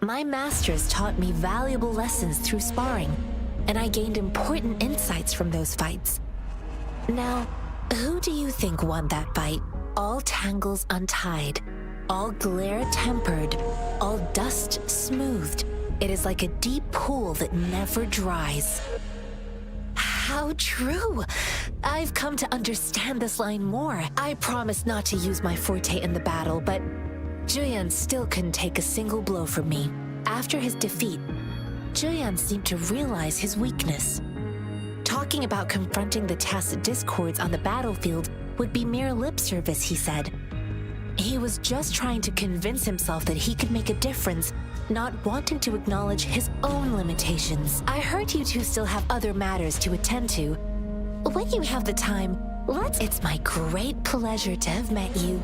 My masters taught me valuable lessons through sparring, and I gained important insights from those fights. Now, who do you think won that fight? all tangles untied, all glare tempered, all dust smoothed. It is like a deep pool that never dries. How true! I've come to understand this line more. I promise not to use my forte in the battle, but Julian still couldn't take a single blow from me. After his defeat, Julian seemed to realize his weakness. Talking about confronting the tacit discords on the battlefield would be mere lip service, he said. He was just trying to convince himself that he could make a difference, not wanting to acknowledge his own limitations. I heard you two still have other matters to attend to. When you have the time, It's my great pleasure to have met you.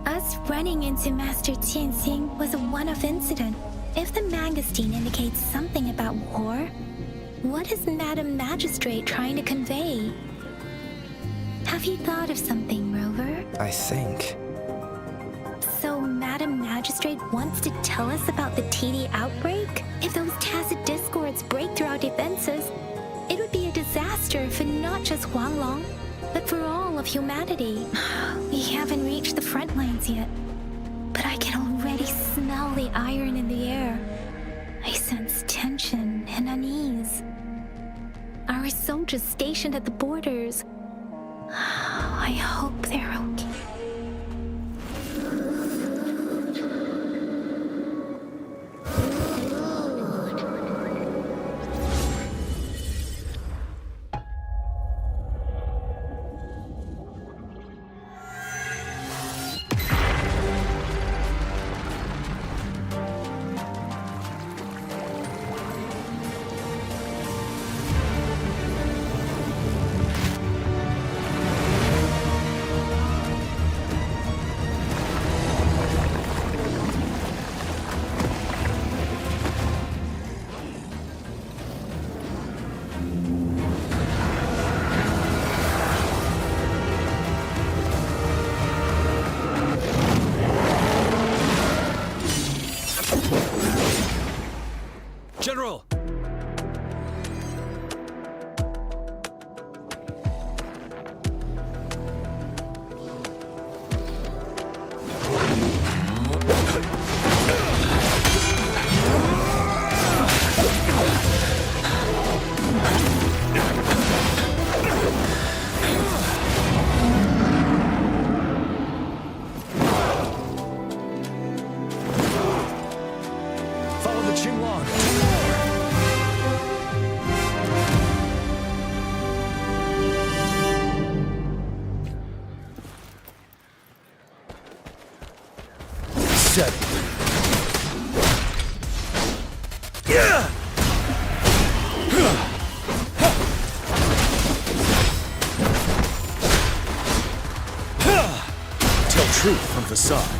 Us running into Master Tianxing was a one-off incident. If the magazine indicates something about war, what is Madam Magistrate trying to convey? Have you thought of something, Rover?
I think.
So Madam Magistrate wants to tell us about the TD outbreak? If those tacit discords break through our defenses, it would be a disaster for not just Huanglong, but for all of humanity. We haven't reached the front lines yet, but I can already smell the iron in the air. I sense tension and unease. Our soldiers stationed at the borders, I hope they're okay.
General!
Follow the Qinglong. Set. Yeah. Tell truth from facade.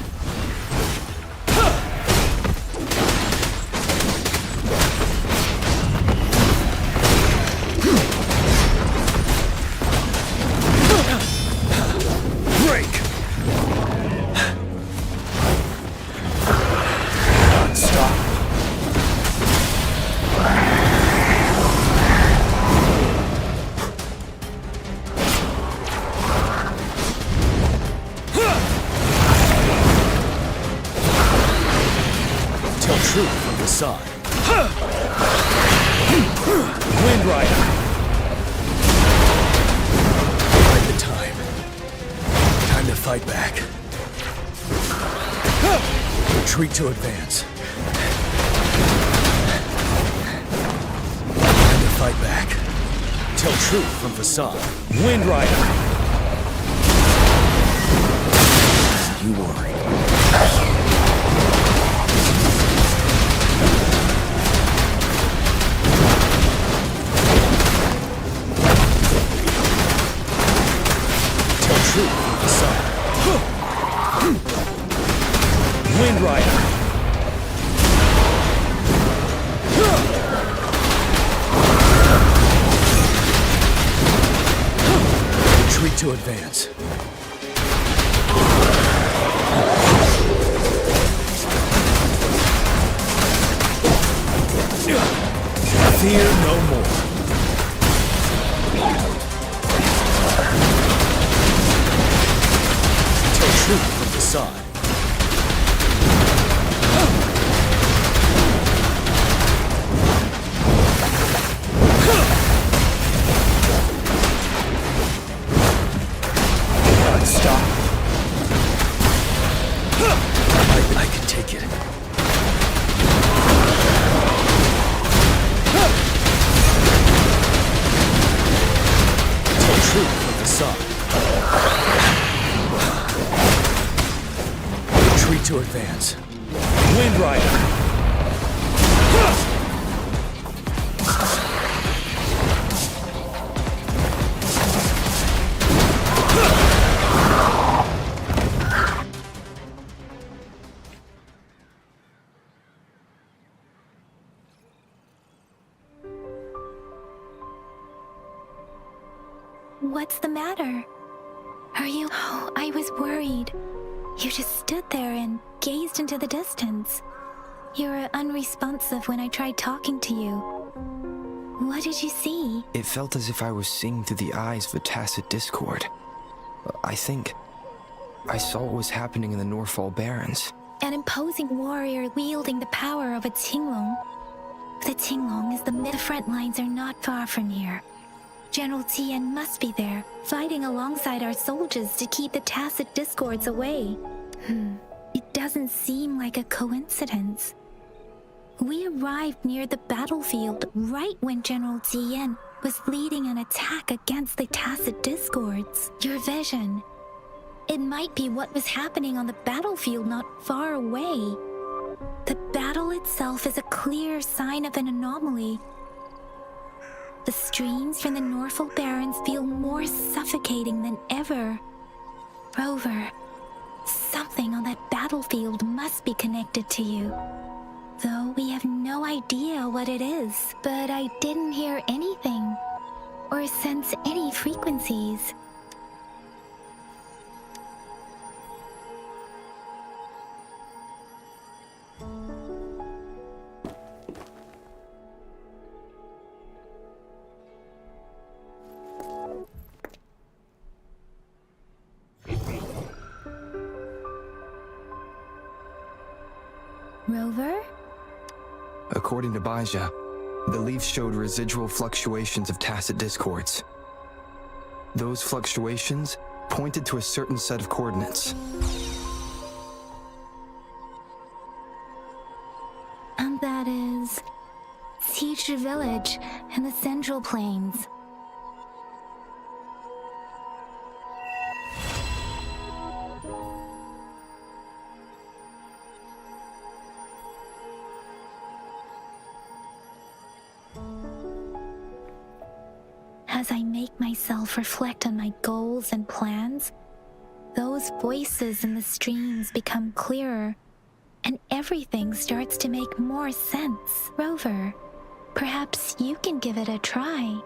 Break. Stop. Tell truth from the side. Wind Rider. Right the time. Time to fight back. Retreat to advance. Time to fight back. Tell truth from facade. Wind Rider. You worry. Tell truth from facade. Wind Rider. Retreat to advance. Fear no more. Tell truth from the side. Stop. I can take it. Tell truth from the sun. Retreat to advance. Wind Rider.
What's the matter? Are you... Oh, I was worried. You just stood there and gazed into the distance. You were unresponsive when I tried talking to you. What did you see?
It felt as if I was seeing through the eyes of a tacit discord. I think I saw what was happening in the Norfall Barrens.
An imposing warrior wielding the power of a Tinglong. The Tinglong is the front lines are not far from here. General Tien must be there, fighting alongside our soldiers to keep the tacit discords away. It doesn't seem like a coincidence. We arrived near the battlefield right when General Tien was leading an attack against the tacit discords. Your vision. It might be what was happening on the battlefield not far away. The battle itself is a clear sign of an anomaly. The streams from the Norfall Barrens feel more suffocating than ever. Rover, something on that battlefield must be connected to you. Though we have no idea what it is. But I didn't hear anything, or sense any frequencies. Rover?
According to Baija, the leaves showed residual fluctuations of tacit discords. Those fluctuations pointed to a certain set of coordinates.
And that is... Siege Village in the Central Plains. As I make myself reflect on my goals and plans, those voices in the streams become clearer, and everything starts to make more sense. Rover, perhaps you can give it a try.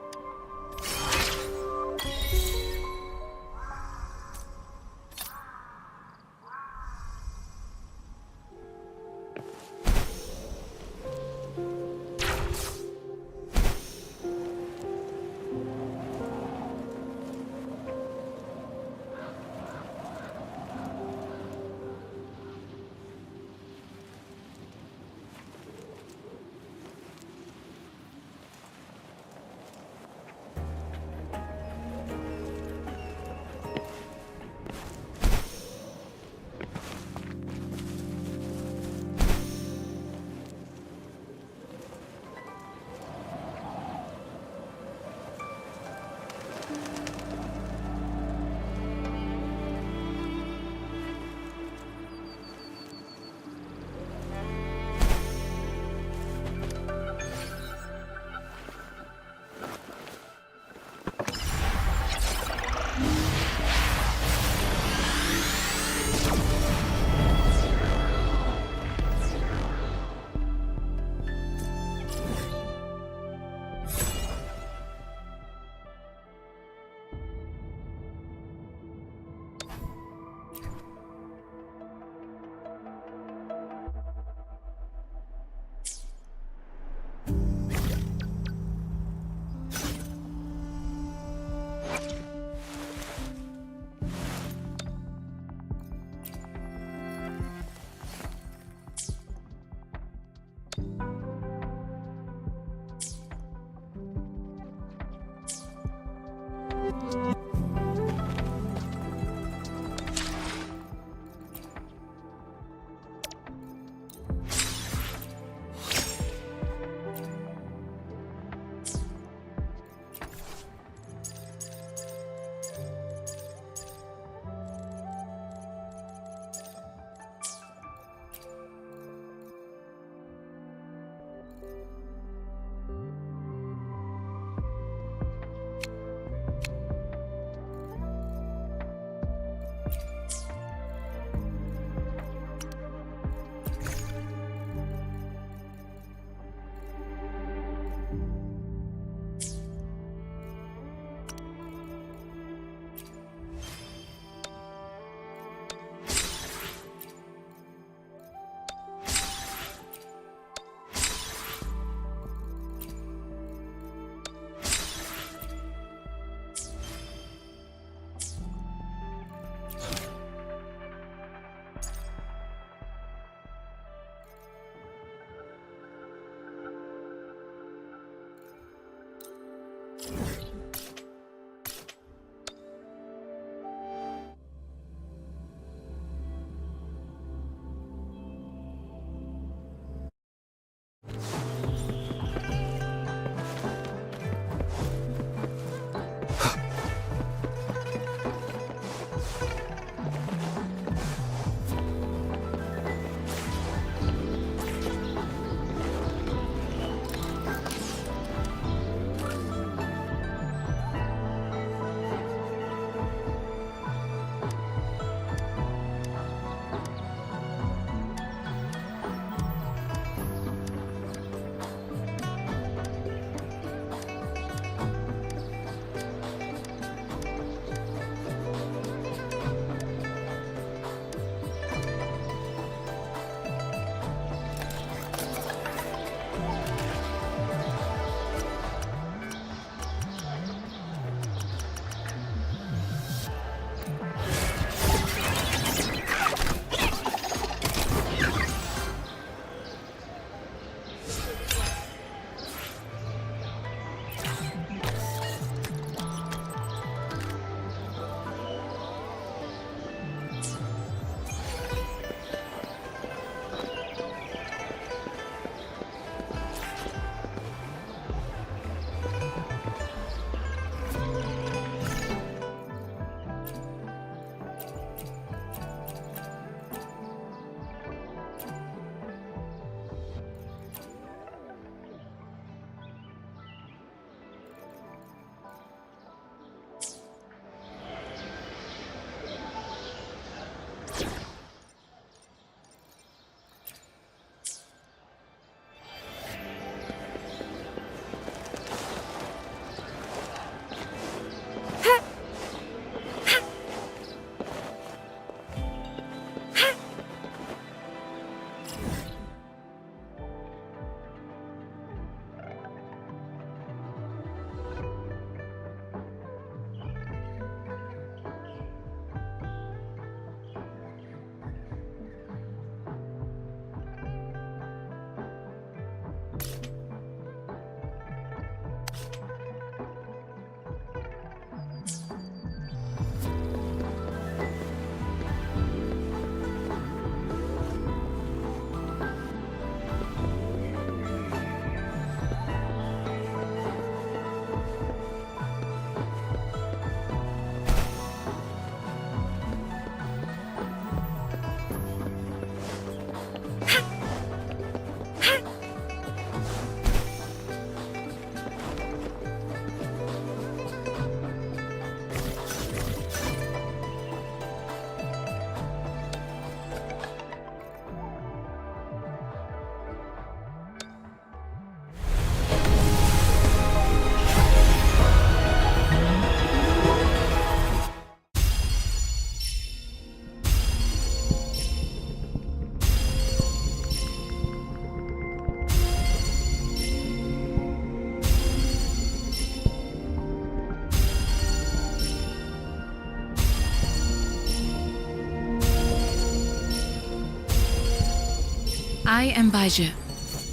I am Baizhi,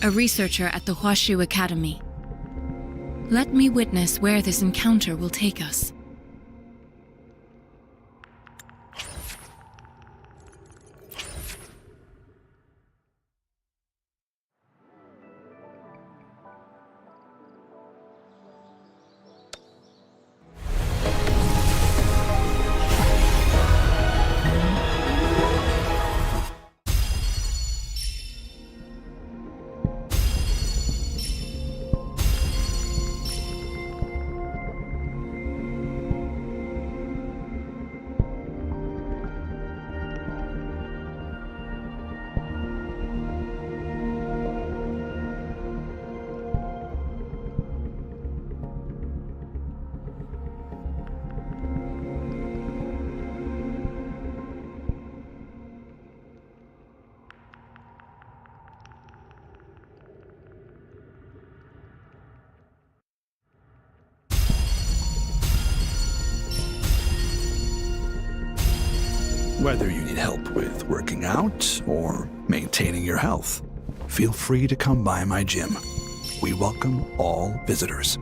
a researcher at the Huashu Academy. Let me witness where this encounter will take us.
Whether you need help with working out or maintaining your health, feel free to come by my gym. We welcome all visitors.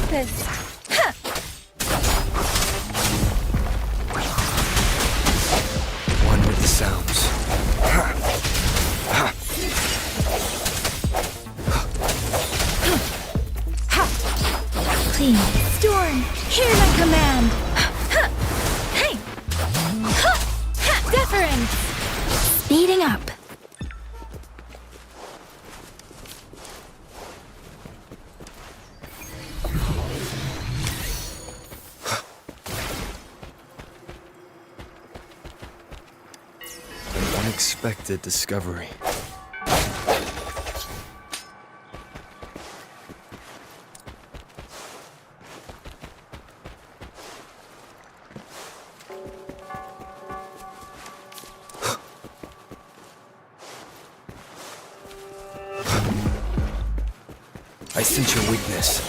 Tempest! Ha!
One with the sounds.
Please, Storm, hear my command! Ha! Hey! Ha! Ha! Deference! Speeding up.
An unexpected discovery. I sense your weakness.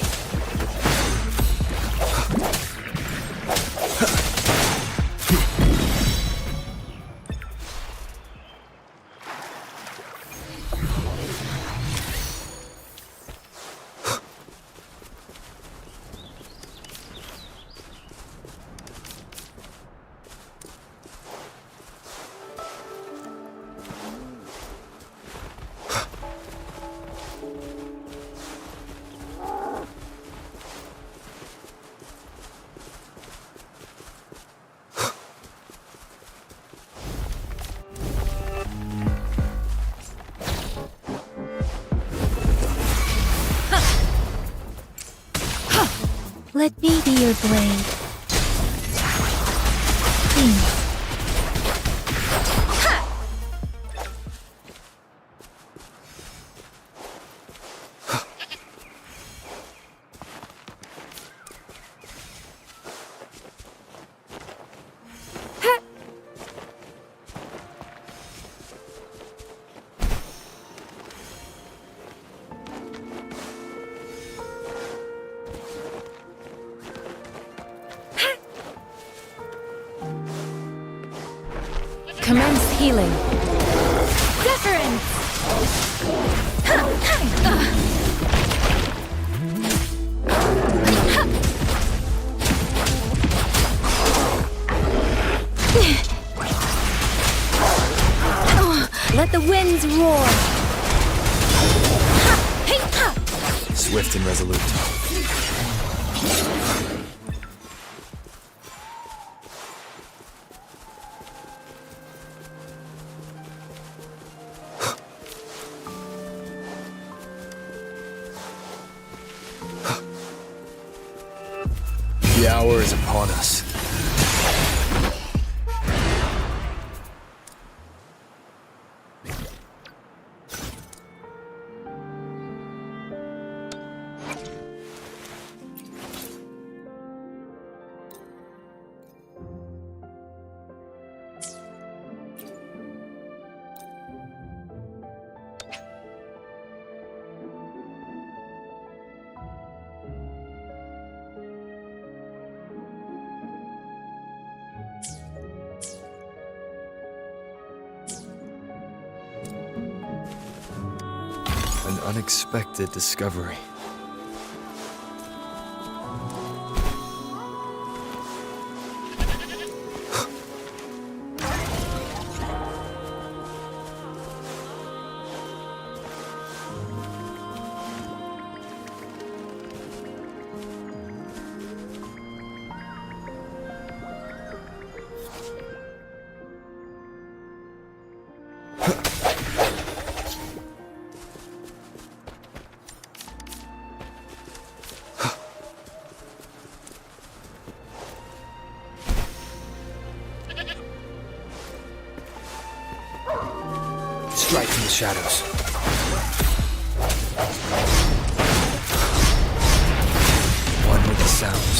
Let me be your blade. Please.
Commence healing.
Deference! Let the winds roar!
Swift and resolute. The hour is upon us. An unexpected discovery. Strike from the shadows. One with the sounds.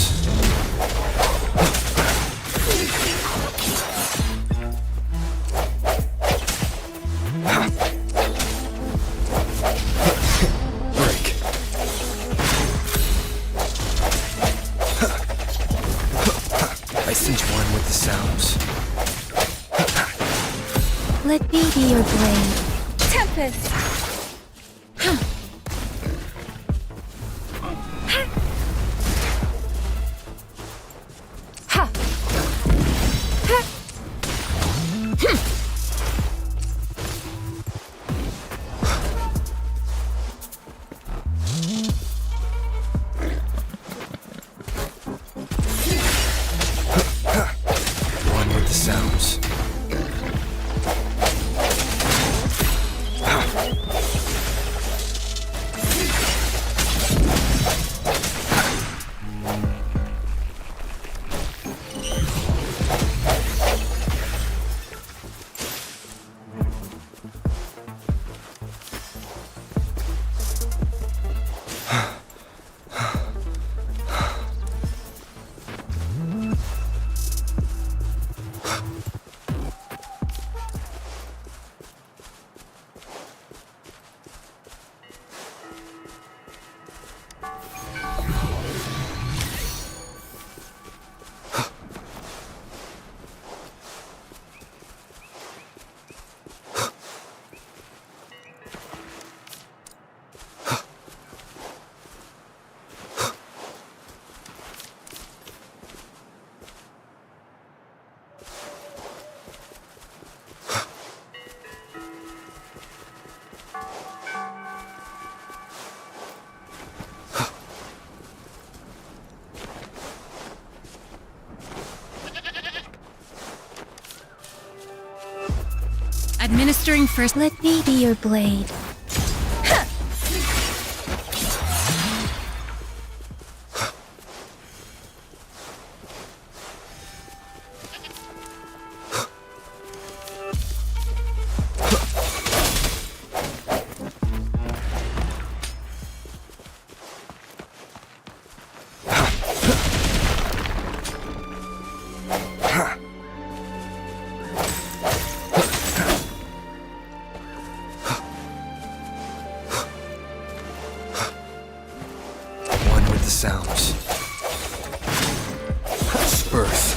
Break. I sense one with the sounds.
Let me be your blade. Tempest!
Administering first.
Let me be your blade.
One with the sounds. Birth.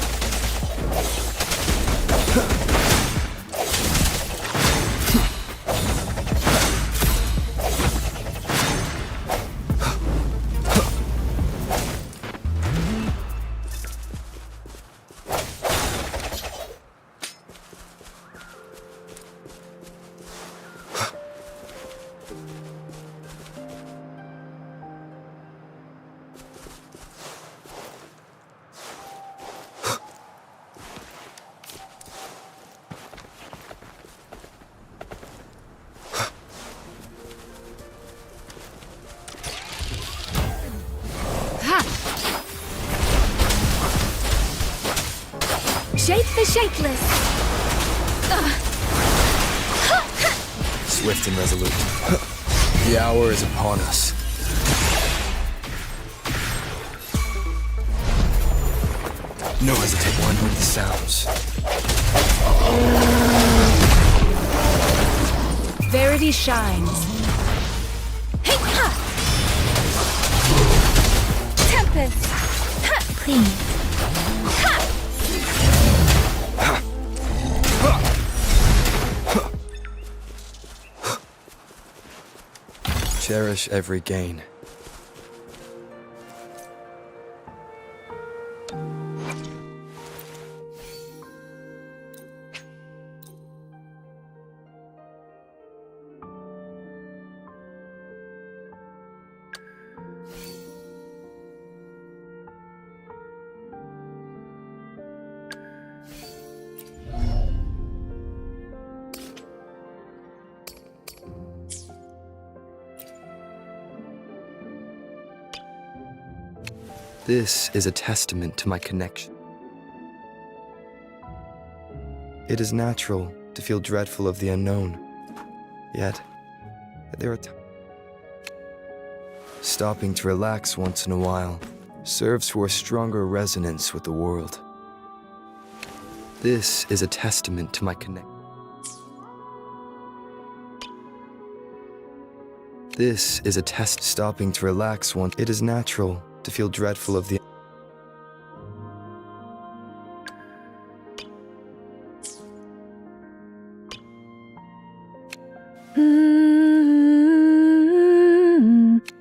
Shape the shapeless.
Swift and resolute. The hour is upon us. No hesitate. One with the sounds.
Verity shines.
Tempest. Please.
Cherish every gain. This is a testament to my connection. It is natural to feel dreadful of the unknown, yet there are times stopping to relax once in a while serves for a stronger resonance with the world. This is a testament to my connection. This is a test stopping to relax once. It is natural to feel dreadful of the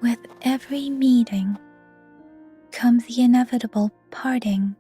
With every meeting comes the inevitable parting.